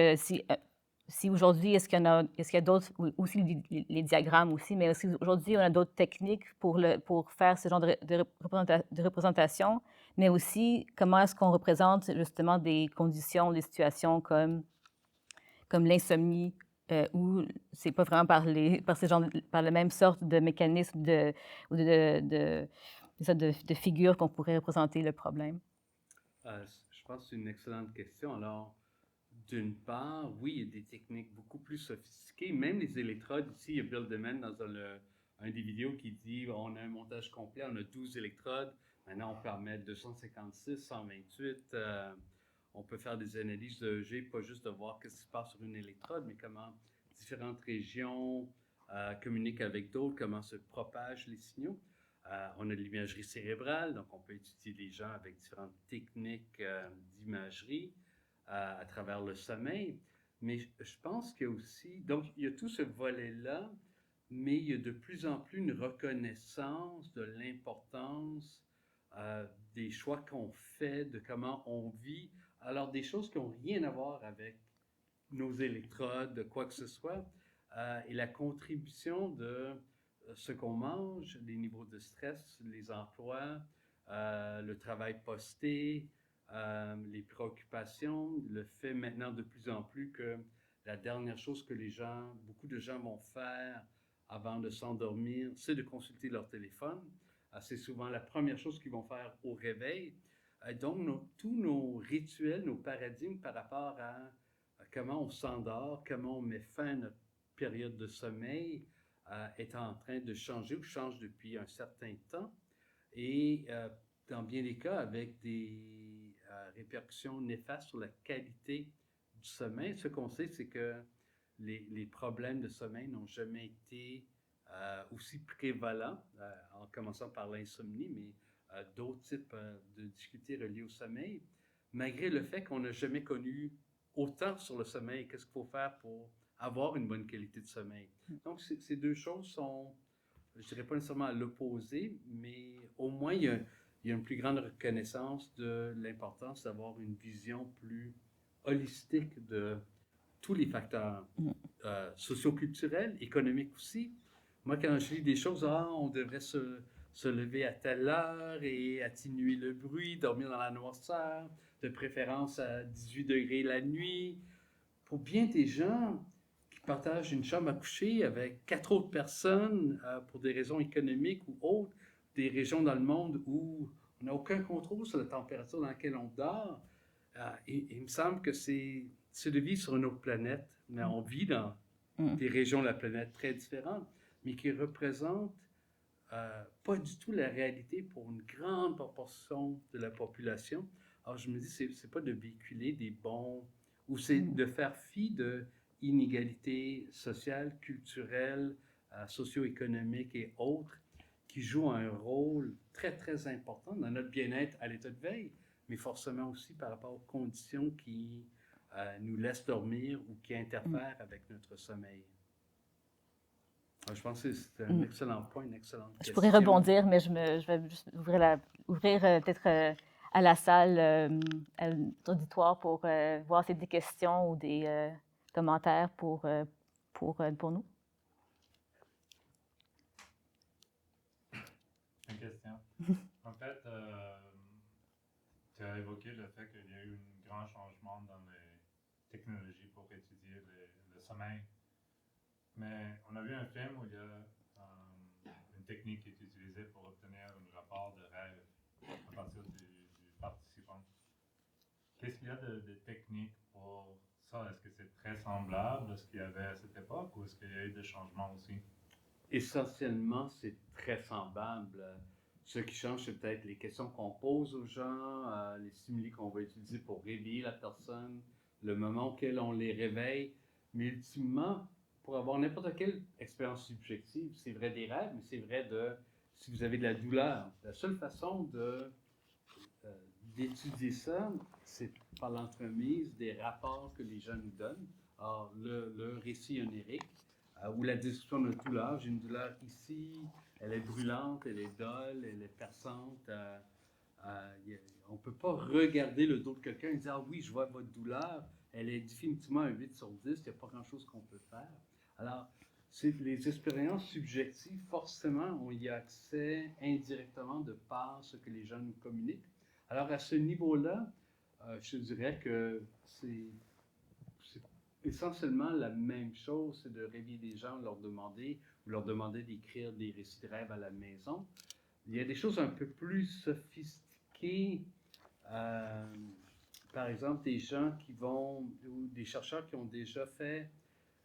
si aujourd'hui, est-ce qu'il y a d'autres, aussi les diagrammes aussi, mais est-ce qu'aujourd'hui, on a d'autres techniques pour faire ce genre de représentation, mais aussi comment est-ce qu'on représente justement des conditions, des situations comme l'insomnie, où c'est pas vraiment par la même sorte de mécanisme ou de figure qu'on pourrait représenter le problème? Je pense que c'est une excellente question. Alors, d'une part, oui, il y a des techniques beaucoup plus sophistiquées. Même les électrodes, ici, il y a Bill Deman dans un des vidéos qui dit on a un montage complet, on a 12 électrodes. Maintenant, on peut en mettre 256, 128. On peut faire des analyses de EEG, pas juste de voir ce qui se passe sur une électrode, mais comment différentes régions communiquent avec d'autres, comment se propagent les signaux. On a de l'imagerie cérébrale, donc on peut étudier les gens avec différentes techniques d'imagerie à travers le sommeil. Mais je pense qu'il y a aussi, donc il y a tout ce volet-là, mais il y a de plus en plus une reconnaissance de l'importance des choix qu'on fait, de comment on vit. Alors, des choses qui n'ont rien à voir avec nos électrodes, quoi que ce soit, et la contribution de ce qu'on mange, les niveaux de stress, les emplois, le travail posté, les préoccupations, le fait maintenant de plus en plus que la dernière chose que beaucoup de gens vont faire avant de s'endormir, c'est de consulter leur téléphone. C'est souvent la première chose qu'ils vont faire au réveil. Donc, tous nos rituels, nos paradigmes par rapport à comment on s'endort, comment on met fin à notre période de sommeil, est en train de changer ou change depuis un certain temps. Et dans bien des cas, avec des répercussions néfastes sur la qualité du sommeil. Ce qu'on sait, c'est que les problèmes de sommeil n'ont jamais été aussi prévalents, en commençant par l'insomnie, mais d'autres types de difficultés reliées au sommeil, malgré le fait qu'on n'a jamais connu autant sur le sommeil. Qu'est-ce qu'il faut faire pour avoir une bonne qualité de sommeil? Donc, ces deux choses sont, je dirais pas nécessairement à l'opposé, mais au moins, il y a une plus grande reconnaissance de l'importance d'avoir une vision plus holistique de tous les facteurs socioculturels, économiques aussi. Moi, quand je lis des choses, on devrait se lever à telle heure et atténuer le bruit, dormir dans la noirceur, de préférence à 18 degrés la nuit. Pour bien des gens qui partagent une chambre à coucher avec 4 autres personnes pour des raisons économiques ou autres, des régions dans le monde où on n'a aucun contrôle sur la température dans laquelle on dort, il me semble que c'est de vivre sur une autre planète, mais on vit dans des régions de la planète très différentes, mais qui représentent pas du tout la réalité pour une grande proportion de la population. Alors je me dis, c'est pas de véhiculer des bons, ou c'est de faire fi de inégalités sociales, culturelles, socio-économiques et autres, qui jouent un rôle très, très important dans notre bien-être à l'état de veille, mais forcément aussi par rapport aux conditions qui nous laissent dormir ou qui interfèrent avec notre sommeil. Alors, je pense que c'est un excellent point, une excellente question. Je pourrais rebondir, mais je vais juste ouvrir peut-être à la salle, à l'auditoire pour voir si y a des questions ou des commentaires pour nous. Une question. En fait, tu as évoqué le fait qu'il y a eu un grand changement dans les technologies pour étudier le sommeil. Mais on a vu un film où il y a une technique qui est utilisée pour obtenir un rapport de rêve à partir du participant. Qu'est-ce qu'il y a de technique pour ça? Est-ce que c'est très semblable à ce qu'il y avait à cette époque ou est-ce qu'il y a eu des changements aussi? Essentiellement, c'est très semblable. Ce qui change, c'est peut-être les questions qu'on pose aux gens, les stimuli qu'on va utiliser pour réveiller la personne, le moment auquel on les réveille. Mais ultimement, pour avoir n'importe quelle expérience subjective, c'est vrai des rêves, mais c'est vrai si vous avez de la douleur. La seule façon d'étudier ça, c'est par l'entremise des rapports que les gens nous donnent. Alors, le récit onirique, ou la description de douleur. J'ai une douleur ici, elle est brûlante, elle est dolle, elle est perçante. On ne peut pas regarder le dos de quelqu'un et dire « Ah oui, je vois votre douleur, elle est définitivement un 8 sur 10, il n'y a pas grand-chose qu'on peut faire. » Alors, les expériences subjectives, forcément, on y a accès indirectement de par ce que les gens nous communiquent. Alors, à ce niveau-là, je dirais que c'est essentiellement la même chose, c'est de réveiller des gens, leur demander d'écrire des récits de rêve à la maison. Il y a des choses un peu plus sophistiquées, par exemple des gens ou des chercheurs qui ont déjà fait,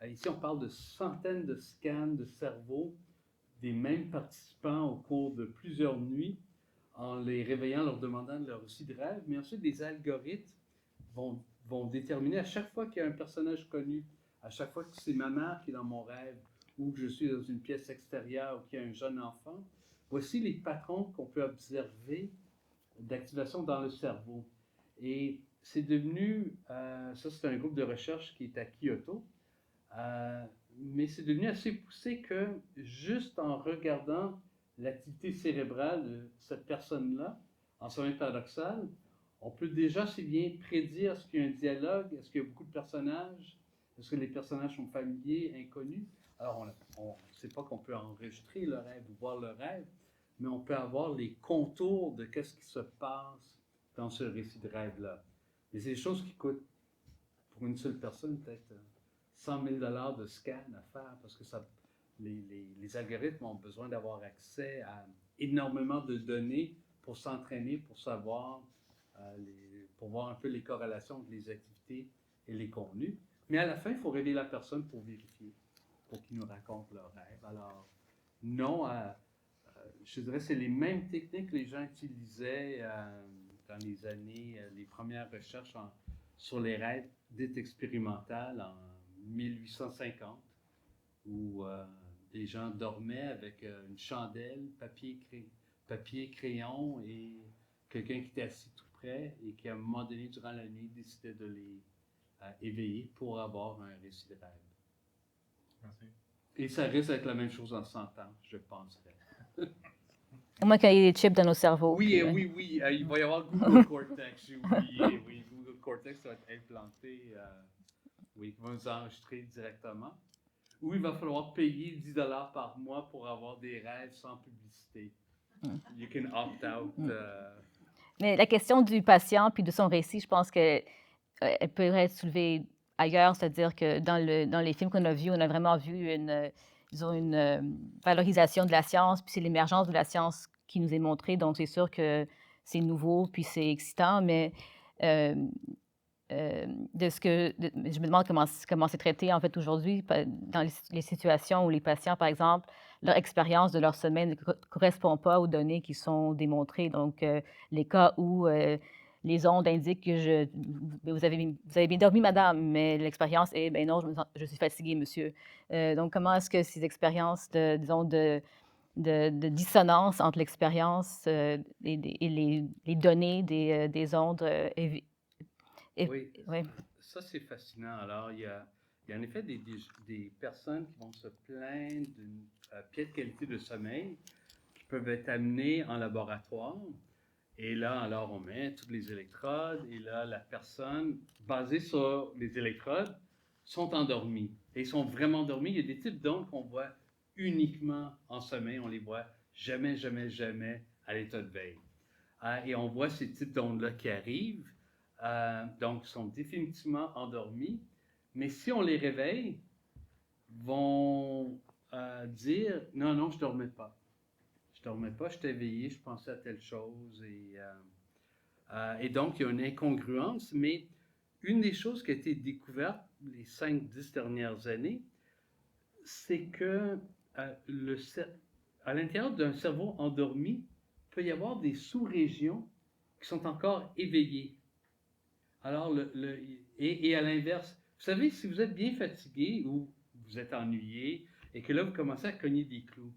ici on parle de centaines de scans de cerveau des mêmes participants au cours de plusieurs nuits, en les réveillant, leur demandant leur récit de rêve, mais ensuite des algorithmes vont déterminer à chaque fois qu'il y a un personnage connu, à chaque fois que c'est ma mère qui est dans mon rêve, ou que je suis dans une pièce extérieure, ou qu'il y a un jeune enfant, voici les patrons qu'on peut observer d'activation dans le cerveau. Et c'est devenu, ça c'est un groupe de recherche qui est à Kyoto, mais c'est devenu assez poussé que juste en regardant l'activité cérébrale de cette personne-là, en sommeil paradoxal, on peut déjà si bien prédire est-ce qu'il y a un dialogue, est-ce qu'il y a beaucoup de personnages, est-ce que les personnages sont familiers, inconnus. Alors, on ne sait pas qu'on peut enregistrer le rêve ou voir le rêve, mais on peut avoir les contours de qu'est-ce qui se passe dans ce récit de rêve-là. Mais c'est des choses qui coûtent, pour une seule personne, peut-être 100 000 $ de scan à faire, parce que les algorithmes ont besoin d'avoir accès à énormément de données pour s'entraîner, pour savoir, pour voir un peu les corrélations entre les activités et les contenus. Mais à la fin, il faut réveiller la personne pour vérifier, pour qu'ils nous racontent leurs rêves. Alors, non, je dirais que c'est les mêmes techniques que les gens utilisaient dans les années, les premières recherches sur les rêves dites expérimentales en 1850, où des gens dormaient avec une chandelle, papier, crayon et quelqu'un qui était assis tout près et qui, à un moment donné, durant la nuit, décidait de les éveiller pour avoir un récit de rêve. Merci. Et ça risque d'être la même chose en 100 ans, je penserais. Au moins qu'il y ait des chips dans nos cerveaux. Oui, puis, oui, il va y avoir Google Cortex, j'ai oublié. Oui, Google Cortex va être implanté, oui, il va nous enregistrer directement. Ou il va falloir payer 10 $ par mois pour avoir des rêves sans publicité. You can opt out. Mais la question du patient puis de son récit, je pense qu'elle elle pourrait être soulevée ailleurs, c'est-à-dire que dans les films qu'on a vus, on a vraiment vu disons une valorisation de la science, puis c'est l'émergence de la science qui nous est montrée, donc c'est sûr que c'est nouveau, puis c'est excitant, mais euh, je me demande comment c'est traité en fait aujourd'hui dans les situations où les patients, par exemple, leur expérience de leur sommeil ne correspond pas aux données qui sont démontrées. Donc, les cas où les ondes indiquent que vous avez bien dormi, madame, mais l'expérience est, ben non, je suis fatigué, monsieur. Donc, comment est-ce que ces expériences disons, de dissonance entre l'expérience et les données des ondes Oui, ouais. ça c'est fascinant. Alors, il y a en effet des personnes qui vont se plaindre d'une piètre qualité de sommeil, qui peuvent être amenées en laboratoire. Et là, alors, on met toutes les électrodes, et là, la personne, basée sur les électrodes, sont endormies. Et ils sont vraiment endormis. Il y a des types d'ondes qu'on voit uniquement en sommeil. On les voit jamais, jamais, jamais à l'état de veille. Et on voit ces types d'ondes-là qui arrivent. Donc, ils sont définitivement endormis. Mais si on les réveille, vont dire « Non, non, je ne dormais pas. Je ne dormais pas, j'étais éveillé, je pensais à telle chose. » Et donc, il y a une incongruence. Mais une des choses qui a été découverte les 5-10 dernières années, c'est que à l'intérieur d'un cerveau endormi, il peut y avoir des sous-régions qui sont encore éveillées. Alors, et à l'inverse, vous savez, si vous êtes bien fatigué ou vous êtes ennuyé et que là, vous commencez à cogner des clous,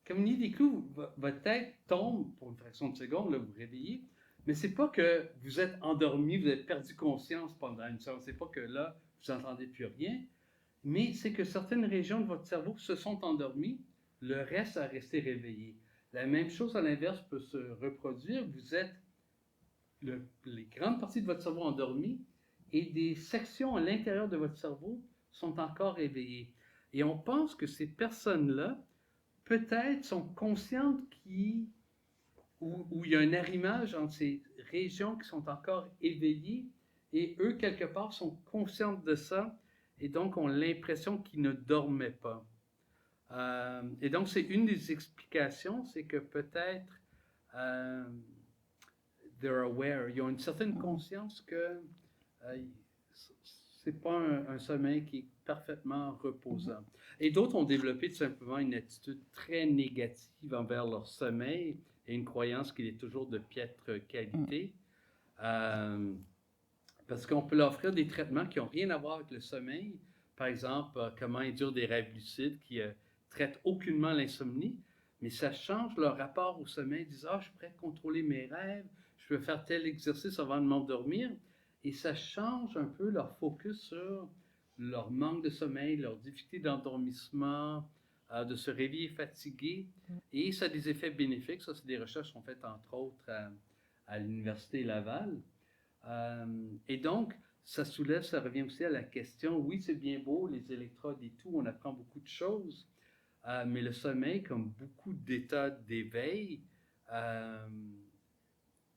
cogner des clous, votre tête tombe pour une fraction de seconde, là, vous réveillez, mais c'est pas que vous êtes endormi, vous avez perdu conscience pendant une seconde, c'est pas que là, vous n'entendez plus rien, mais c'est que certaines régions de votre cerveau se sont endormies, le reste a resté réveillé. La même chose à l'inverse peut se reproduire, vous êtes les grandes parties de votre cerveau endormies et des sections à l'intérieur de votre cerveau sont encore éveillées. Et on pense que ces personnes-là, peut-être, sont conscientes où il y a un arrimage entre ces régions qui sont encore éveillées et eux, quelque part, sont conscientes de ça et donc ont l'impression qu'ils ne dormaient pas. Et donc, c'est une des explications, c'est que peut-être they're aware, ils ont une certaine conscience que c'est pas un sommeil qui est parfaitement reposant. Et d'autres ont développé tout simplement une attitude très négative envers leur sommeil et une croyance qu'il est toujours de piètre qualité. Parce qu'on peut leur offrir des traitements qui n'ont rien à voir avec le sommeil. Par exemple, comment induire des rêves lucides qui traitent aucunement l'insomnie, mais ça change leur rapport au sommeil. Ils disent « Ah, je pourrais contrôler mes rêves, je peux faire tel exercice avant de m'endormir. » Et ça change un peu leur focus sur leur manque de sommeil, leur difficulté d'endormissement, de se réveiller fatigué. Et ça a des effets bénéfiques. Ça, c'est des recherches qui sont faites, entre autres, à l'Université Laval. Et donc, ça revient aussi à la question, oui, c'est bien beau, les électrodes et tout, on apprend beaucoup de choses, mais le sommeil, comme beaucoup d'états d'éveil,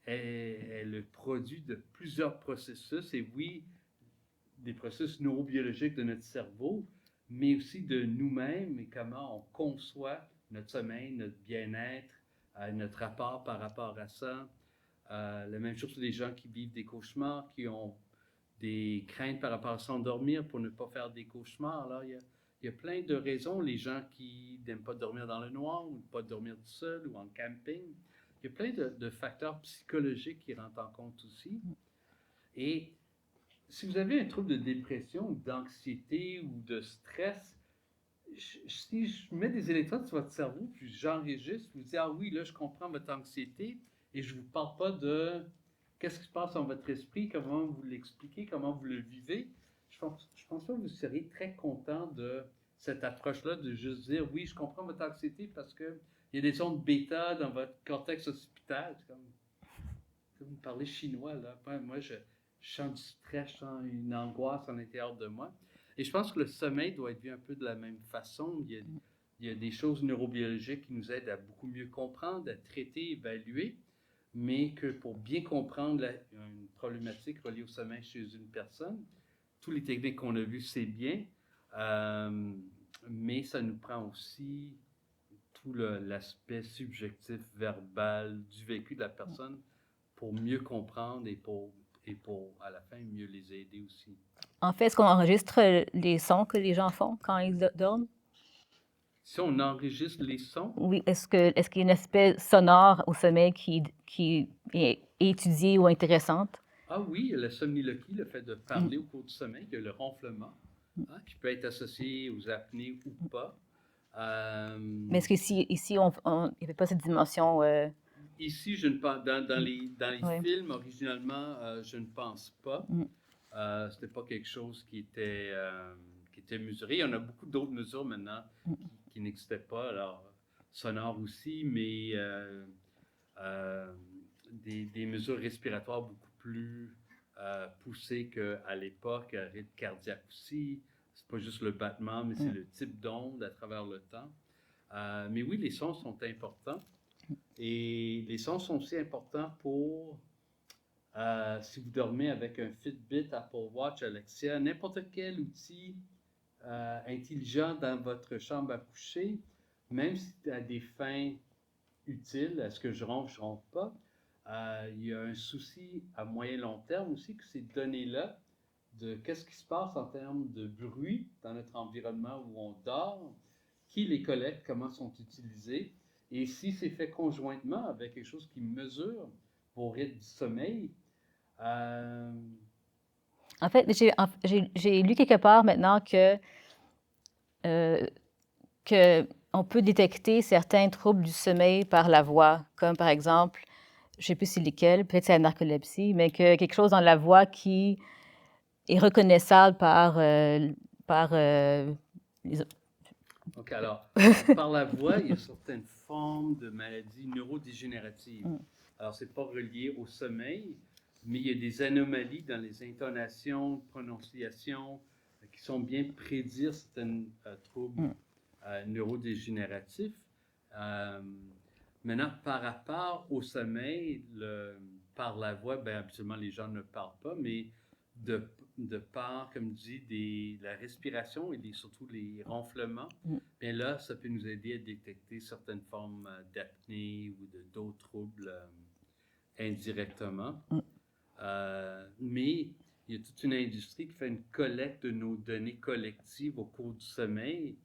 est le produit de plusieurs processus, et oui, des processus neurobiologiques de notre cerveau, mais aussi de nous-mêmes et comment on conçoit notre sommeil, notre bien-être, notre rapport par rapport à ça. La même chose pour les gens qui vivent des cauchemars, qui ont des craintes par rapport à s'endormir pour ne pas faire des cauchemars. Alors, il y a plein de raisons. Les gens qui n'aiment pas dormir dans le noir ou pas dormir tout seul ou en camping. Il y a plein de facteurs psychologiques qui rentrent en compte aussi. Et si vous avez un trouble de dépression ou d'anxiété ou de stress, si je mets des électrodes sur votre cerveau, puis j'enregistre, je vous dis, ah oui, là, je comprends votre anxiété, et je ne vous parle pas de qu'est-ce qui se passe dans votre esprit, comment vous l'expliquez, comment vous le vivez. Je pense pas que vous seriez très content de cette approche-là, de juste dire, oui, je comprends votre anxiété parce qu'il y a des ondes bêta dans votre cortex occipital. C'est comme vous parlez chinois, là. Moi, je sens du stress, je sens une angoisse à l'intérieur de moi. Et je pense que le sommeil doit être vu un peu de la même façon. Il y a des choses neurobiologiques qui nous aident à beaucoup mieux comprendre, à traiter, évaluer, mais que pour bien comprendre une problématique reliée au sommeil chez une personne, toutes les techniques qu'on a vues, c'est bien, mais ça nous prend aussi tout l'aspect subjectif, verbal, du vécu de la personne pour mieux comprendre et pour, à la fin, mieux les aider aussi. En fait, est-ce qu'on enregistre les sons que les gens font quand ils dorment? Si on enregistre les sons, Oui, est-ce qu'il y a une aspect sonore au sommeil qui est étudiée ou intéressante? ah oui, la somniloquie, le fait de parler au cours du sommeil, il y a le ronflement, qui peut être associé aux apnées ou pas. Mais est-ce qu'ici, il n'y avait pas cette dimension? Ici, je ne pense, dans les Ouais. films, originalement, je ne pense pas. C'était pas quelque chose qui était mesuré. Il y en a beaucoup d'autres mesures maintenant qui n'existaient pas. Alors, sonore aussi, mais des mesures respiratoires beaucoup plus poussées qu'à l'époque, rythme cardiaque aussi. C'est pas juste le battement, mais c'est le type d'onde à travers le temps. Mais oui, les sons sont importants. Et les sons sont aussi importants pour, si vous dormez avec un Fitbit, Apple Watch, Alexia, n'importe quel outil intelligent dans votre chambre à coucher, même si à des fins utiles, est-ce que je ronfle pas, il y a un souci à moyen long terme aussi que ces données-là, de qu'est-ce qui se passe en termes de bruit dans notre environnement où on dort, qui les collecte, comment sont utilisés, et si c'est fait conjointement avec quelque chose qui mesure vos rythmes du sommeil. En fait, j'ai lu quelque part maintenant que on peut détecter certains troubles du sommeil par la voix, comme par exemple, je ne sais plus c'est lesquels, peut-être c'est la narcolepsie, mais que quelque chose dans la voix qui est reconnaissable par les... Donc, alors, par la voix, il y a certaines formes de maladies neurodégénératives. Alors, ce n'est pas relié au sommeil, mais il y a des anomalies dans les intonations, prononciations, qui sont bien prédire certains troubles neurodégénératifs. Maintenant, par rapport au sommeil, par la voix, bien, absolument, les gens ne parlent pas, mais de par, comme je dis, la respiration et surtout les ronflements, bien là, ça peut nous aider à détecter certaines formes d'apnée ou d'autres troubles indirectement. Mais il y a toute une industrie qui fait une collecte de nos données collectives au cours du sommeil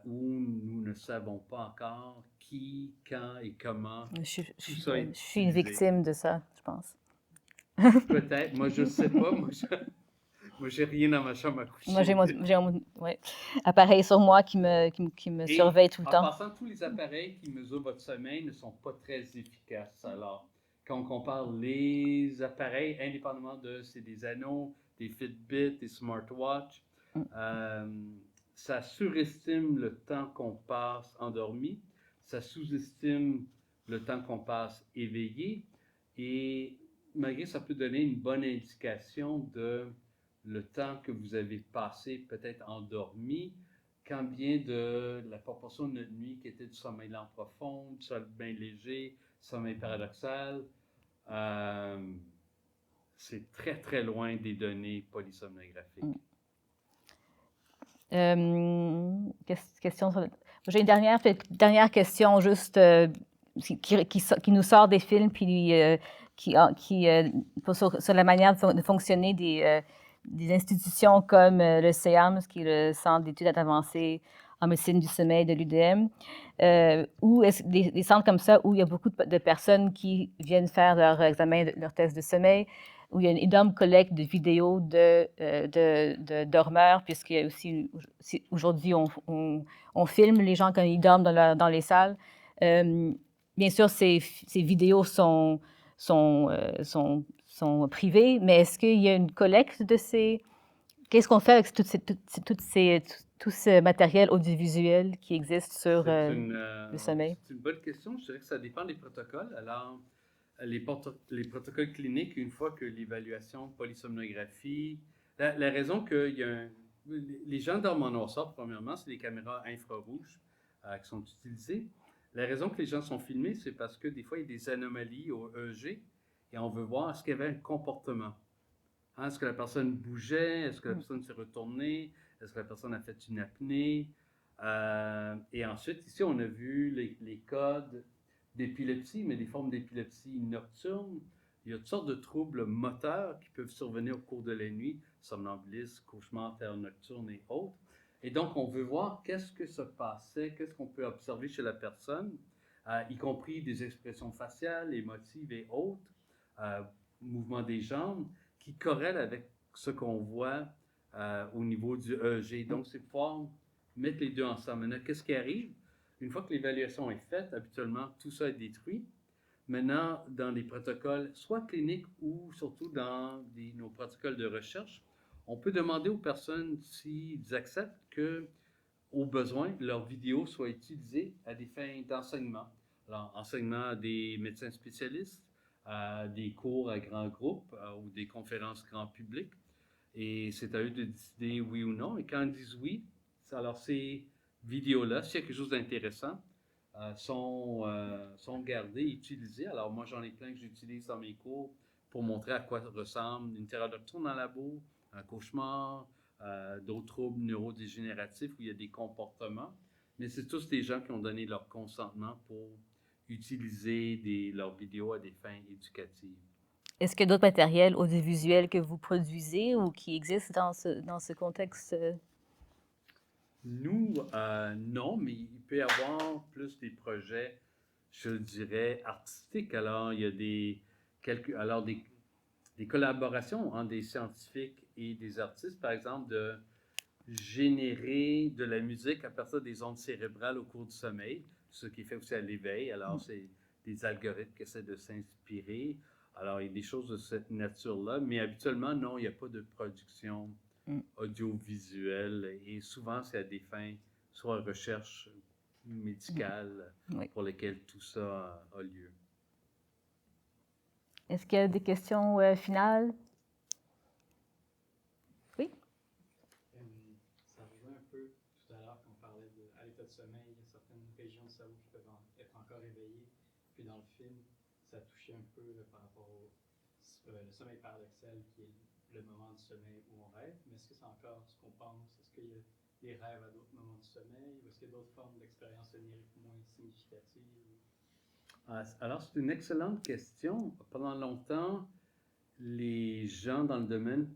où nous ne savons pas encore qui, quand et comment Je ça est suis une utilisé. victime de ça, je pense. Peut-être, moi je ne sais pas, moi j'ai rien dans ma chambre à coucher. Moi, j'ai mon appareil sur moi qui me surveille tout le temps. En passant, tous les appareils qui mesurent votre sommeil ne sont pas très efficaces. Alors, quand on compare les appareils, indépendamment c'est des anneaux, des Fitbit, des smartwatches, ça surestime le temps qu'on passe endormi, ça sous-estime le temps qu'on passe éveillé, et malgré ça peut donner une bonne indication de le temps que vous avez passé peut-être endormi, quand bien de la proportion de notre nuit qui était du sommeil lent profond, du sommeil léger, sommeil paradoxal. C'est très, très loin des données polysomnographiques. Question j'ai une dernière question juste qui nous sort des films puis sur la manière de fonctionner des institutions comme le CEAMS, qui est le Centre d'études avancées en médecine du sommeil de l'UDM, ou des centres comme ça où il y a beaucoup de personnes qui viennent faire leur examen, leur test de sommeil, où il y a une énorme collecte de vidéos de dormeurs, puisqu'il y a aussi, aujourd'hui, on filme les gens quand ils dorment dans les salles. Bien sûr, ces vidéos sont privées, mais est-ce qu'il y a une collecte de ces... Qu'est-ce qu'on fait avec tout ce matériel audiovisuel qui existe sur le sommeil? C'est une bonne question. Je dirais que ça dépend des protocoles. Alors, les protocoles cliniques, une fois que l'évaluation polysomnographie, la raison que les gens dorment en noirceur, premièrement, c'est les caméras infrarouges qui sont utilisées. La raison que les gens sont filmés, c'est parce que des fois, il y a des anomalies au EEG et on veut voir est-ce qu'il y avait un comportement. Est-ce que la personne bougeait? Est-ce que la personne s'est retournée? Est-ce que la personne a fait une apnée? Et ensuite, ici, on a vu les codes d'épilepsie, mais des formes d'épilepsie nocturne. Il y a toutes sortes de troubles moteurs qui peuvent survenir au cours de la nuit, somnambulisme, cauchemar, terreur nocturne et autres. Et donc, on veut voir qu'est-ce que se passait, qu'est-ce qu'on peut observer chez la personne, y compris des expressions faciales, émotives et autres, mouvements des jambes, qui corrèlent avec ce qu'on voit au niveau du EEG. Donc, c'est pouvoir mettre les deux ensemble. Maintenant, qu'est-ce qui arrive? Une fois que l'évaluation est faite, habituellement, tout ça est détruit. Maintenant, dans les protocoles, soit cliniques ou surtout dans nos protocoles de recherche, on peut demander aux personnes s'ils acceptent que, au besoin, leurs vidéos soient utilisées à des fins d'enseignement. Alors, enseignement à des médecins spécialistes, à des cours à grands groupes ou des conférences grand public. Et c'est à eux de décider oui ou non. Et quand ils disent oui, alors ces vidéos-là, s'il y a quelque chose d'intéressant, sont gardées, utilisées. Alors moi, j'en ai plein que j'utilise dans mes cours pour montrer à quoi ressemble une terreur nocturne dans le labo, un cauchemar, d'autres troubles neurodégénératifs où il y a des comportements. Mais c'est tous des gens qui ont donné leur consentement pour utiliser leurs vidéos à des fins éducatives. Est-ce qu'il y a d'autres matériels audiovisuels que vous produisez ou qui existent dans ce contexte? Nous, non, mais il peut y avoir plus des projets, je dirais, artistiques. Alors, il y a des collaborations entre des scientifiques et des artistes, par exemple, de générer de la musique à partir des ondes cérébrales au cours du sommeil, ce qui est fait aussi à l'éveil. Alors, c'est des algorithmes qui essaient de s'inspirer. Alors, il y a des choses de cette nature-là, mais habituellement, non, il n'y a pas de production audiovisuelle et souvent, c'est à des fins, soit recherche médicale pour lesquelles tout ça a lieu. Est-ce qu'il y a des questions finales? Oui? Ça rejoint un peu tout à l'heure quand on parlait à l'état de sommeil, il y a certaines régions du cerveau qui peuvent être encore éveillées. Puis dans le film, ça touchait un peu par rapport au le sommeil paradoxal qui est le moment du sommeil où on rêve. Mais est-ce que c'est encore ce qu'on pense? Est-ce qu'il y a des rêves à d'autres moments du sommeil? Ou est-ce qu'il y a d'autres formes d'expériences oniriques moins significatives? Alors, c'est une excellente question. Pendant longtemps, les gens dans le domaine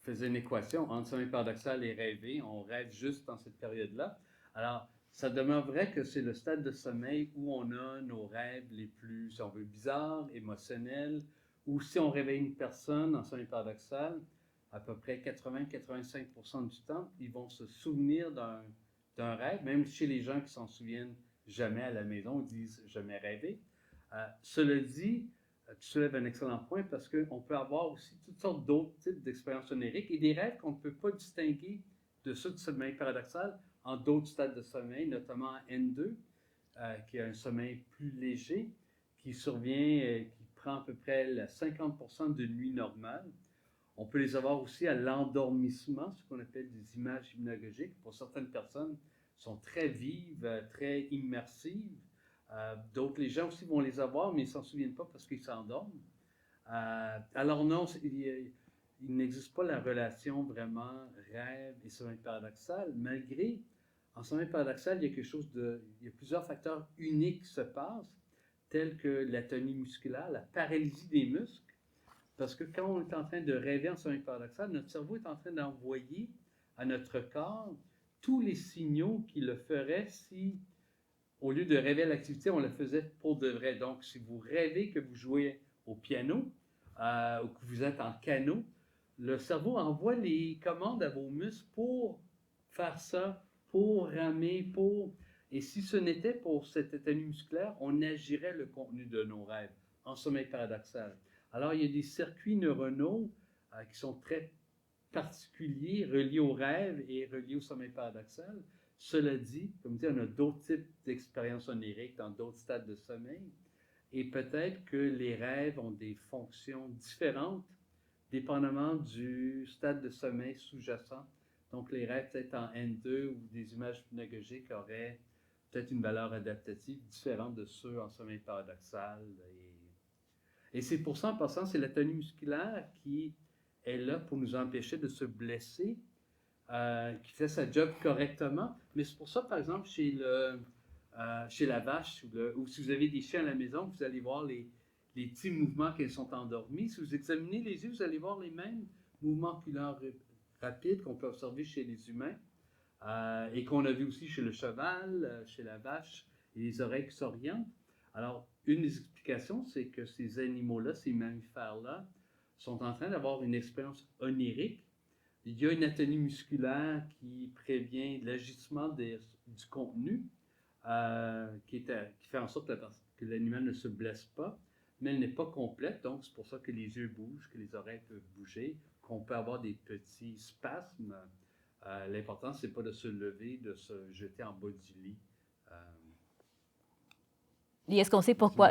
faisaient une équation entre sommeil paradoxal et rêver. On rêve juste dans cette période-là. Alors, ça demeure vrai que c'est le stade de sommeil où on a nos rêves les plus, si on veut, bizarres, émotionnels, ou si on réveille une personne en sommeil paradoxal, à peu près 80-85% du temps, ils vont se souvenir d'un rêve, même chez les gens qui s'en souviennent jamais à la maison, ils disent « jamais rêvé ». Cela dit, tu soulèves un excellent point parce qu'on peut avoir aussi toutes sortes d'autres types d'expériences oniriques et des rêves qu'on ne peut pas distinguer de ceux du sommeil paradoxal en d'autres stades de sommeil, notamment N2, qui est un sommeil plus léger, qui survient, qui prend à peu près 50% de nuit normale. On peut les avoir aussi à l'endormissement, ce qu'on appelle des images hypnagogiques. Pour certaines personnes, sont très vives, très immersives. D'autres, les gens aussi vont les avoir, mais ils ne s'en souviennent pas parce qu'ils s'endorment. Alors non, il n'existe pas la relation vraiment rêve et sommeil paradoxal, malgré, en sommeil paradoxal, il y a il y a plusieurs facteurs uniques qui se passent, tels que l'atonie musculaire, la paralysie des muscles, parce que quand on est en train de rêver en sommeil paradoxal, notre cerveau est en train d'envoyer à notre corps tous les signaux qui le feraient si, au lieu de rêver à l'activité, on la faisait pour de vrai. Donc, si vous rêvez que vous jouez au piano ou que vous êtes en canot, le cerveau envoie les commandes à vos muscles pour faire ça, pour ramer, pour... Et si ce n'était pour cette atonie musculaire, on agirait le contenu de nos rêves en sommeil paradoxal. Alors, il y a des circuits neuronaux qui sont très particuliers, reliés au rêve et reliés au sommeil paradoxal. Cela dit, comme dit, on a d'autres types d'expériences oniriques dans d'autres stades de sommeil. Et peut-être que les rêves ont des fonctions différentes dépendamment du stade de sommeil sous-jacent. Donc, les rêves peut-être en N2 ou des images hypnagogiques auraient peut-être une valeur adaptative différente de ceux en sommeil paradoxal. Et c'est pour ça, en passant, c'est l'atonie musculaire qui est là pour nous empêcher de se blesser, qui fait sa job correctement. Mais c'est pour ça, par exemple, chez la vache, ou si vous avez des chiens à la maison, vous allez voir les petits mouvements quand ils sont endormis. Si vous examinez les yeux, vous allez voir les mêmes mouvements oculaires rapides qu'on peut observer chez les humains et qu'on a vu aussi chez le cheval, chez la vache, et les oreilles qui s'orientent. Alors, une des explications, c'est que ces animaux-là, ces mammifères-là, sont en train d'avoir une expérience onirique. Il y a une atonie musculaire qui prévient l'agissement du contenu, qui fait en sorte que l'animal ne se blesse pas, mais elle n'est pas complète, donc c'est pour ça que les yeux bougent, que les oreilles peuvent bouger, qu'on peut avoir des petits spasmes. L'important, c'est pas de se lever, de se jeter en bas du lit. Et est-ce qu'on sait pourquoi,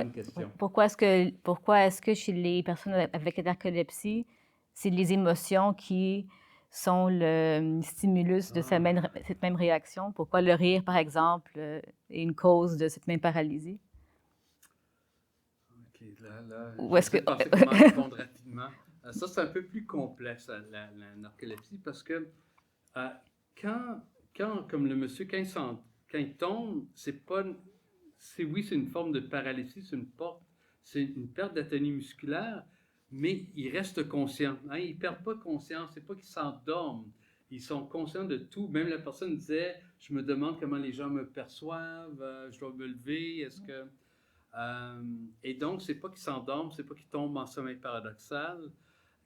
pourquoi est-ce que chez les personnes avec la narcolepsie, c'est les émotions qui sont le stimulus de cette même réaction? Pourquoi le rire, par exemple, est une cause de cette même paralysie? OK, là Ou est-ce je que... pensais comment répondre rapidement. Ça, c'est un peu plus complexe, la narcolepsie, parce que quand comme le monsieur, quand il tombe, oui, c'est une forme de paralysie, c'est une perte d'atonie musculaire, mais il reste conscient. Hein, il ne perd pas conscience, c'est pas qu'ils s'endorment. Ils sont conscients de tout. Même la personne disait, je me demande comment les gens me perçoivent, je dois me lever, est-ce que... et donc, c'est pas qu'ils s'endorment, c'est pas qu'ils tombent en sommeil paradoxal.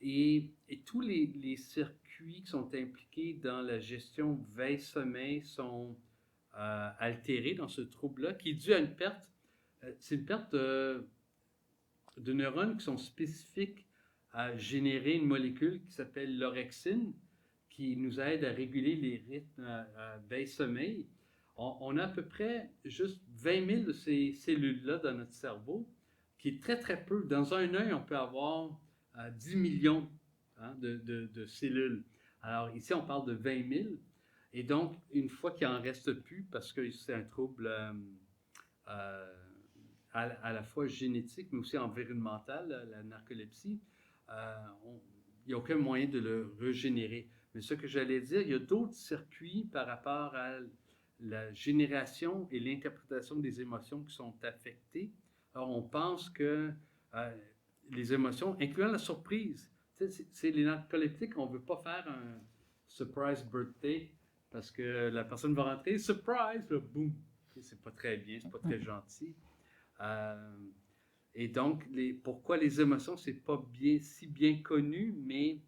Et tous les circuits qui sont impliqués dans la gestion veille-sommeil sont altérés dans ce trouble-là, qui est dû à une perte. C'est une perte de neurones qui sont spécifiques à générer une molécule qui s'appelle l'orexine, qui nous aide à réguler les rythmes veille-sommeil. On a à peu près juste 20 000 de ces cellules-là dans notre cerveau, qui est très, très peu. Dans un œil, on peut avoir 10 millions de cellules. Alors ici, on parle de 20 000. Et donc, une fois qu'il n'en reste plus, parce que c'est un trouble à la fois génétique, mais aussi environnemental, la narcolepsie, il n'y a aucun moyen de le régénérer. Mais ce que j'allais dire, il y a d'autres circuits par rapport à la génération et l'interprétation des émotions qui sont affectées. Alors, on pense que les émotions, incluant la surprise, c'est les narcoleptiques, on ne veut pas faire un surprise birthday parce que la personne va rentrer, surprise, là, boum. C'est pas très bien, c'est pas très gentil. Et donc, pourquoi les émotions, c'est pas si bien connu, mais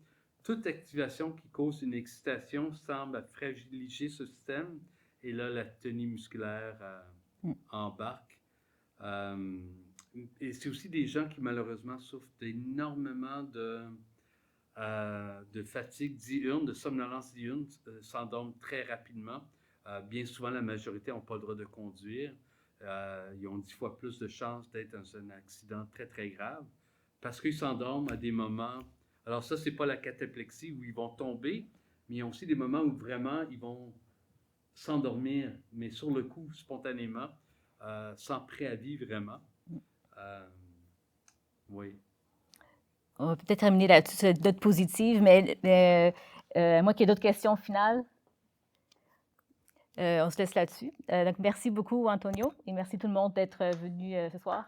toute activation qui cause une excitation semble fragiliser ce système. Et là, l'atonie musculaire embarque. Et c'est aussi des gens qui, malheureusement, souffrent énormément de fatigue diurne, de somnolence diurne, s'endorment très rapidement. Bien souvent, la majorité n'ont pas le droit de conduire. Ils ont 10 fois plus de chances d'être dans un accident très, très grave parce qu'ils s'endorment à des moments... Alors ça, c'est pas la cataplexie où ils vont tomber, mais il y a aussi des moments où vraiment ils vont s'endormir, mais sur le coup, spontanément, sans préavis vraiment. Oui. on va peut-être terminer là-dessus, sur une note positive, mais moi qui ai d'autres questions finales, on se laisse là-dessus. Donc, merci beaucoup, Antonio, et merci tout le monde d'être venu ce soir.